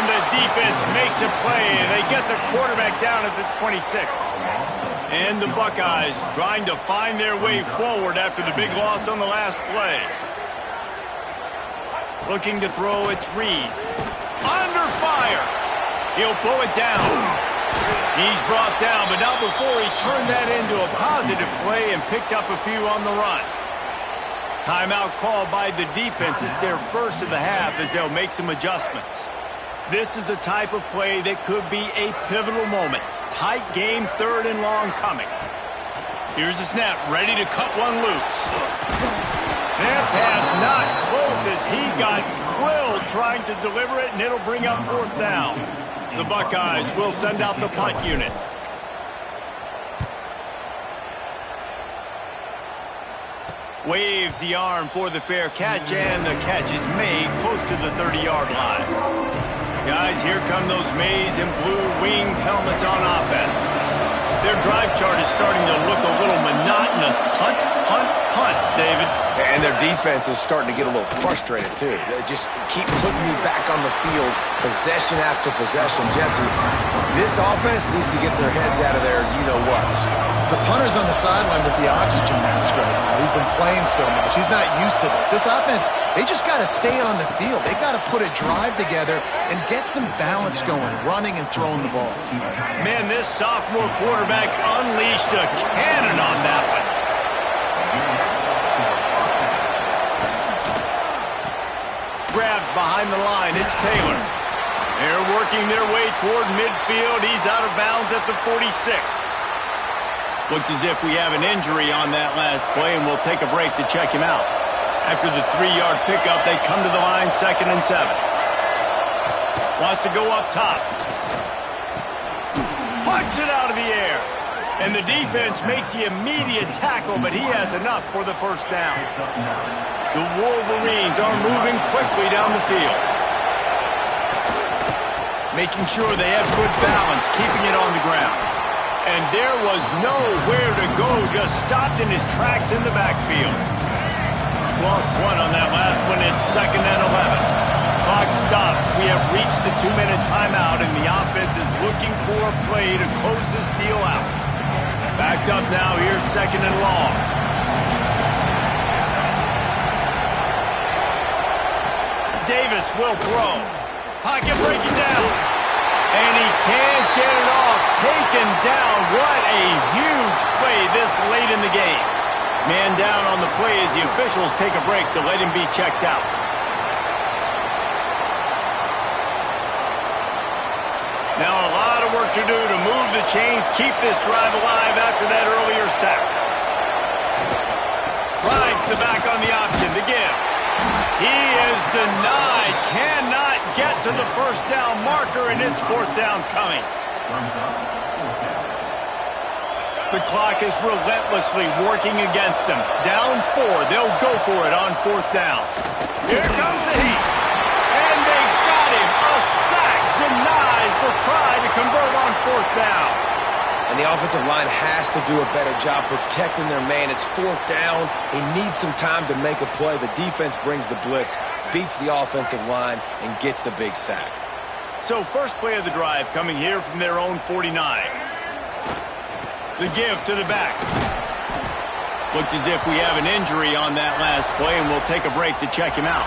the defense makes a play. They get the quarterback down at the 26. And the Buckeyes trying to find their way forward after the big loss on the last play. Looking to throw, it's Reed. Under fire. He'll pull it down. He's brought down, but not before he turned that into a positive play and picked up a few on the run. Timeout called by the defense. It's their first of the half as they'll make some adjustments. This is the type of play that could be a pivotal moment. Tight game, 3rd and long coming. Here's the snap, ready to cut one loose. That pass not close as he got drilled trying to deliver it, and it'll bring up 4th down. The Buckeyes will send out the punt unit. Waves the arm for the fair catch, and the catch is made close to the 30-yard line. Guys, here come those maize and blue winged helmets on offense. Their drive chart is starting to look a little monotonous. Punt, punt, punt, David.
And their defense is starting to get a little frustrated, too. They just keep putting me back on the field, possession after possession. Jesse, this offense needs to get their heads out of there, you-know-what.
The punter's on the sideline with the oxygen mask right now. He's been playing so much. He's not used to this. This offense, they just got to stay on the field. They got to put a drive together and get some balance going, running and throwing the ball.
Man, this sophomore quarterback unleashed a cannon on that one. Grabbed behind the line. It's Taylor. They're working their way toward midfield. He's out of bounds at the 46. Looks as if we have an injury on that last play, and we'll take a break to check him out. After the 3-yard pickup, they come to the line, 2nd and 7. Wants to go up top. Pucks it out of the air. And the defense makes the immediate tackle, but he has enough for the 1st down. The Wolverines are moving quickly down the field. making sure they have good balance, keeping it on the ground. And there was nowhere to go, just stopped in his tracks in the backfield. Lost one on that last one. It's 2nd and 11. Clock stops. We have reached the 2-minute timeout, and the offense is looking for a play to close this deal out. Backed up now. Here's 2nd and long. Davis will throw. Pocket breaking down. And he can't get it off. Taken down. What a huge play this late in the game. Man down on the play as the officials take a break to let him be checked out. Now a lot of work to do to move the chains, keep this drive alive after that earlier sack. Rides the back on the option to give. He is denied. Cannot get to the first down marker, and it's 4th down coming. The clock is relentlessly working against them. Down 4. They'll go for it on 4th down. Here comes the heat. And they got him. A sack denies the try to convert on 4th down.
And the offensive line has to do a better job protecting their man. It's 4th down. He needs some time to make a play. The defense brings the blitz, beats the offensive line, and gets the big sack.
So first play of the drive coming here from their own 49. The give to the back. Looks as if we have an injury on that last play, and we'll take a break to check him out.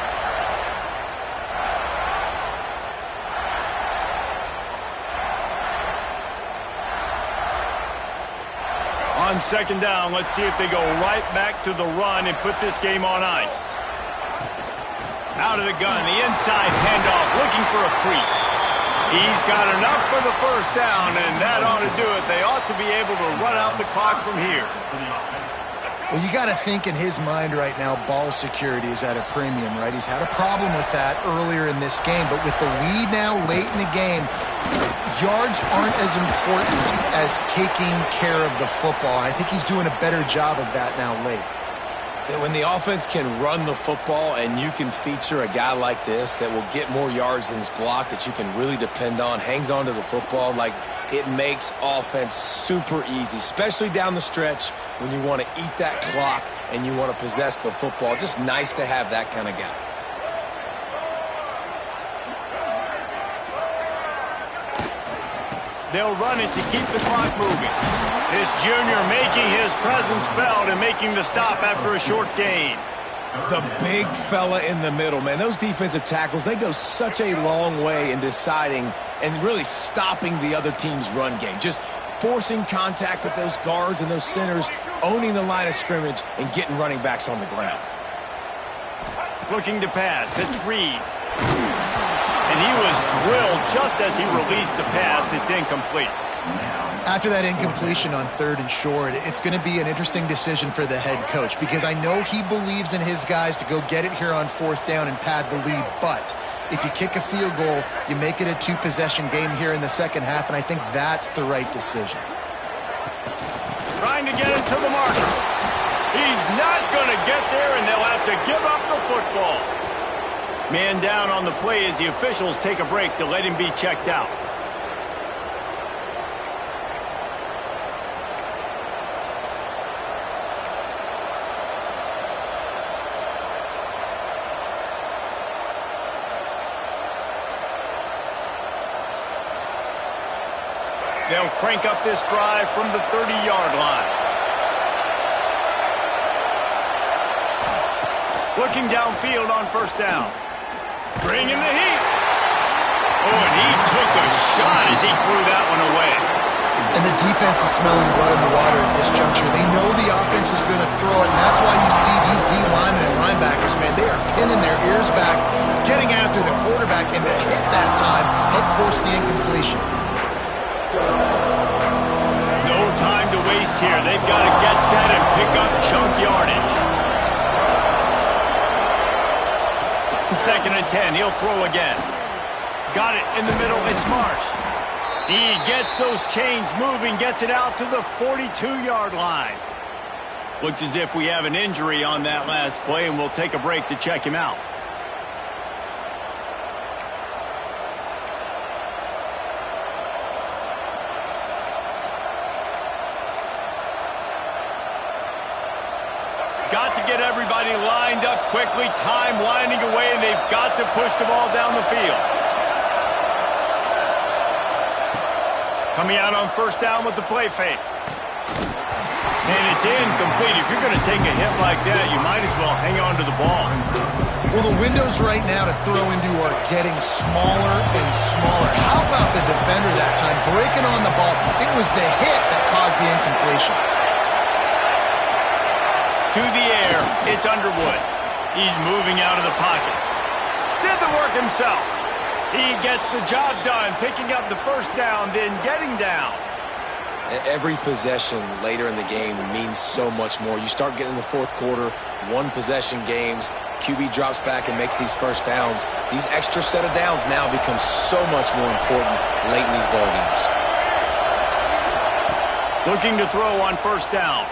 On 2nd down, let's see if they go right back to the run and put this game on ice. Out of the gun, the inside handoff, looking for a crease. He's got enough for the first down, and that ought to do it. They ought to be able to run out the clock from here.
Well, you got to think in his mind right now, ball security is at a premium, right? He's had a problem with that earlier in this game, but with the lead now late in the game, yards aren't as important as taking care of the football. I think he's doing a better job of that now late.
When the offense can run the football and you can feature a guy like this that will get more yards than his block, that you can really depend on, hangs on to the football, like it makes offense super easy, especially down the stretch when you want to eat that clock and you want to possess the football. Just nice to have that kind of guy.
They'll run it to keep the clock moving. This junior making his presence felt and making the stop after a short gain.
The big fella in the middle, man. Those defensive tackles, they go such a long way in deciding and really stopping the other team's run game. Just forcing contact with those guards and those centers, owning the line of scrimmage, and getting running backs on the ground.
Looking to pass. It's Reed. And he was drilled just as he released the pass. It's incomplete.
After that incompletion on 3rd and short, it's going to be an interesting decision for the head coach because I know he believes in his guys to go get it here on 4th down and pad the lead. But if you kick a field goal, you make it a 2-possession game here in the second half, and I think that's the right decision.
Trying to get it to the marker. He's not going to get there, and they'll have to give up the football. Man down on the play as the officials take a break to let him be checked out. They'll crank up this drive from the 30-yard line. Looking downfield on 1st down. Bringing the heat. Oh, and he took a shot as he threw that one away.
And the defense is smelling blood in the water at this juncture. They know the offense is going to throw it, and that's why you see these D linemen and linebackers, man, they are pinning their ears back, getting after the quarterback, and to hit that time, help force the incompletion.
No time to waste here. They've got to get set and pick up chunk yardage. 2nd and 10. He'll throw again. Got it in the middle. It's Marsh. He gets those chains moving, gets it out to the 42-yard line. Looks as if we have an injury on that last play, and we'll take a break to check him out. got to get everybody lined up quickly, time winding away, and they've got to push the ball down the field. Coming out on first down with the play fake. And it's incomplete. If you're going to take a hit like that, you might as well hang on to the ball.
Well, the windows right now to throw into are getting smaller and smaller. How about the defender that time breaking on the ball? It was the hit that caused the incompletion.
To the air, it's Underwood. He's moving out of the pocket. Did the work himself. He gets the job done, picking up the first down, then getting down.
Every possession later in the game means so much more. You start getting in the fourth quarter, one-possession games, QB drops back and makes these first downs. These extra set of downs now become so much more important late in these ball games.
Looking to throw on first down.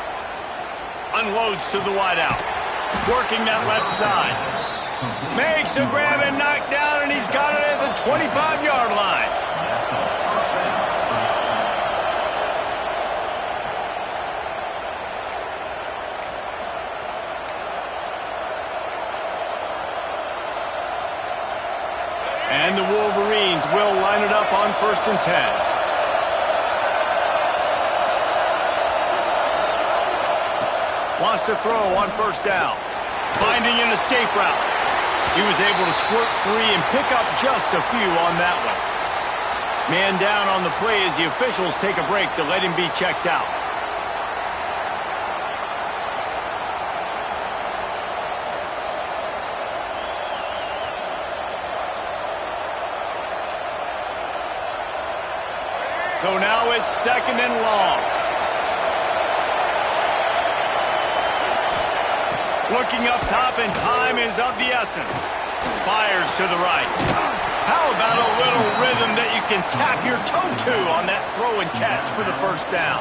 Unloads to the wideout. Working that left side. Makes the grab and knock down, and he's got it at the 25-yard line. And the Wolverines will line it up on 1st and 10. Wants to throw on first down. Finding an escape route. He was able to squirt free and pick up just a few on that one. Man down on the play as the officials take a break to let him be checked out. So now it's 2nd and long. Looking up top, and time is of the essence. Fires to the right. How about a little rhythm that you can tap your toe to on that throw and catch for the first down?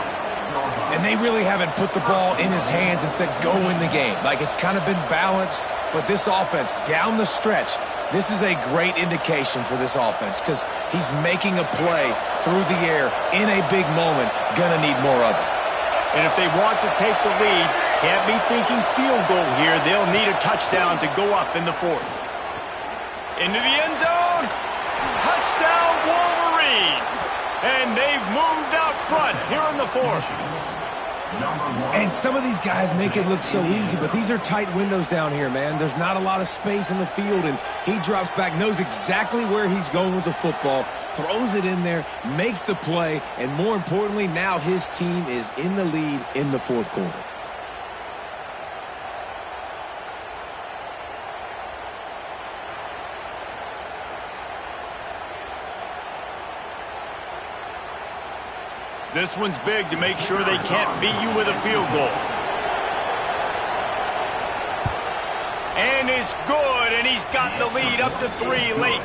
And they really haven't put the ball in his hands and said, go in the game. Like, it's kind of been balanced, but this offense, down the stretch, this is a great indication for this offense because he's making a play through the air in a big moment. Gonna need more of it.
And if they want to take the lead, can't be thinking field goal here. They'll need a touchdown to go up in the 4th. Into the end zone. Touchdown, Wolverines. And they've moved out front here in the 4th.
And some of these guys make it look so easy, but these are tight windows down here, man. There's not a lot of space in the field, and he drops back, knows exactly where he's going with the football, throws it in there, makes the play, and more importantly, now his team is in the lead in the 4th quarter.
This one's big to make sure they can't beat you with a field goal. And it's good, and he's got the lead up to 3 late.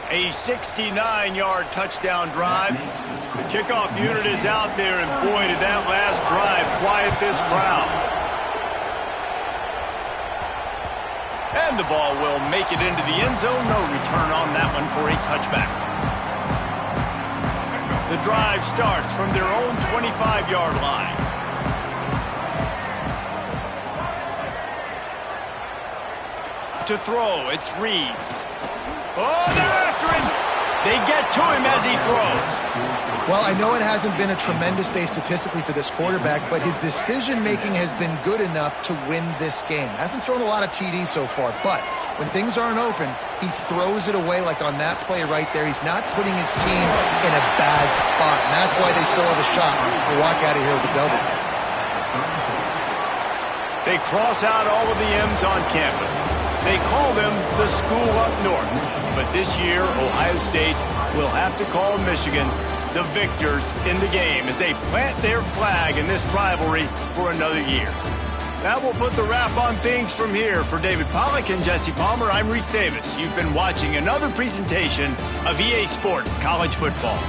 A 69-yard touchdown drive. The kickoff unit is out there, and boy, did that last drive quiet this crowd. And the ball will make it into the end zone. No return on that one for a touchback. The drive starts from their own 25-yard line. To throw, it's Reed. Oh, they're after him. They get to him as he throws.
Well, I know it hasn't been a tremendous day statistically for this quarterback, but his decision-making has been good enough to win this game. Hasn't thrown a lot of TDs so far, but when things aren't open, he throws it away like on that play right there. He's not putting his team in a bad spot, and that's why they still have a shot to walk out of here with a W.
They cross out all of the M's on campus. They call them the school up north. But this year, Ohio State will have to call Michigan the victors in the game as they plant their flag in this rivalry for another year. That will put the wrap on things from here. For David Pollack and Jesse Palmer, I'm Reese Davis. You've been watching another presentation of EA Sports College Football.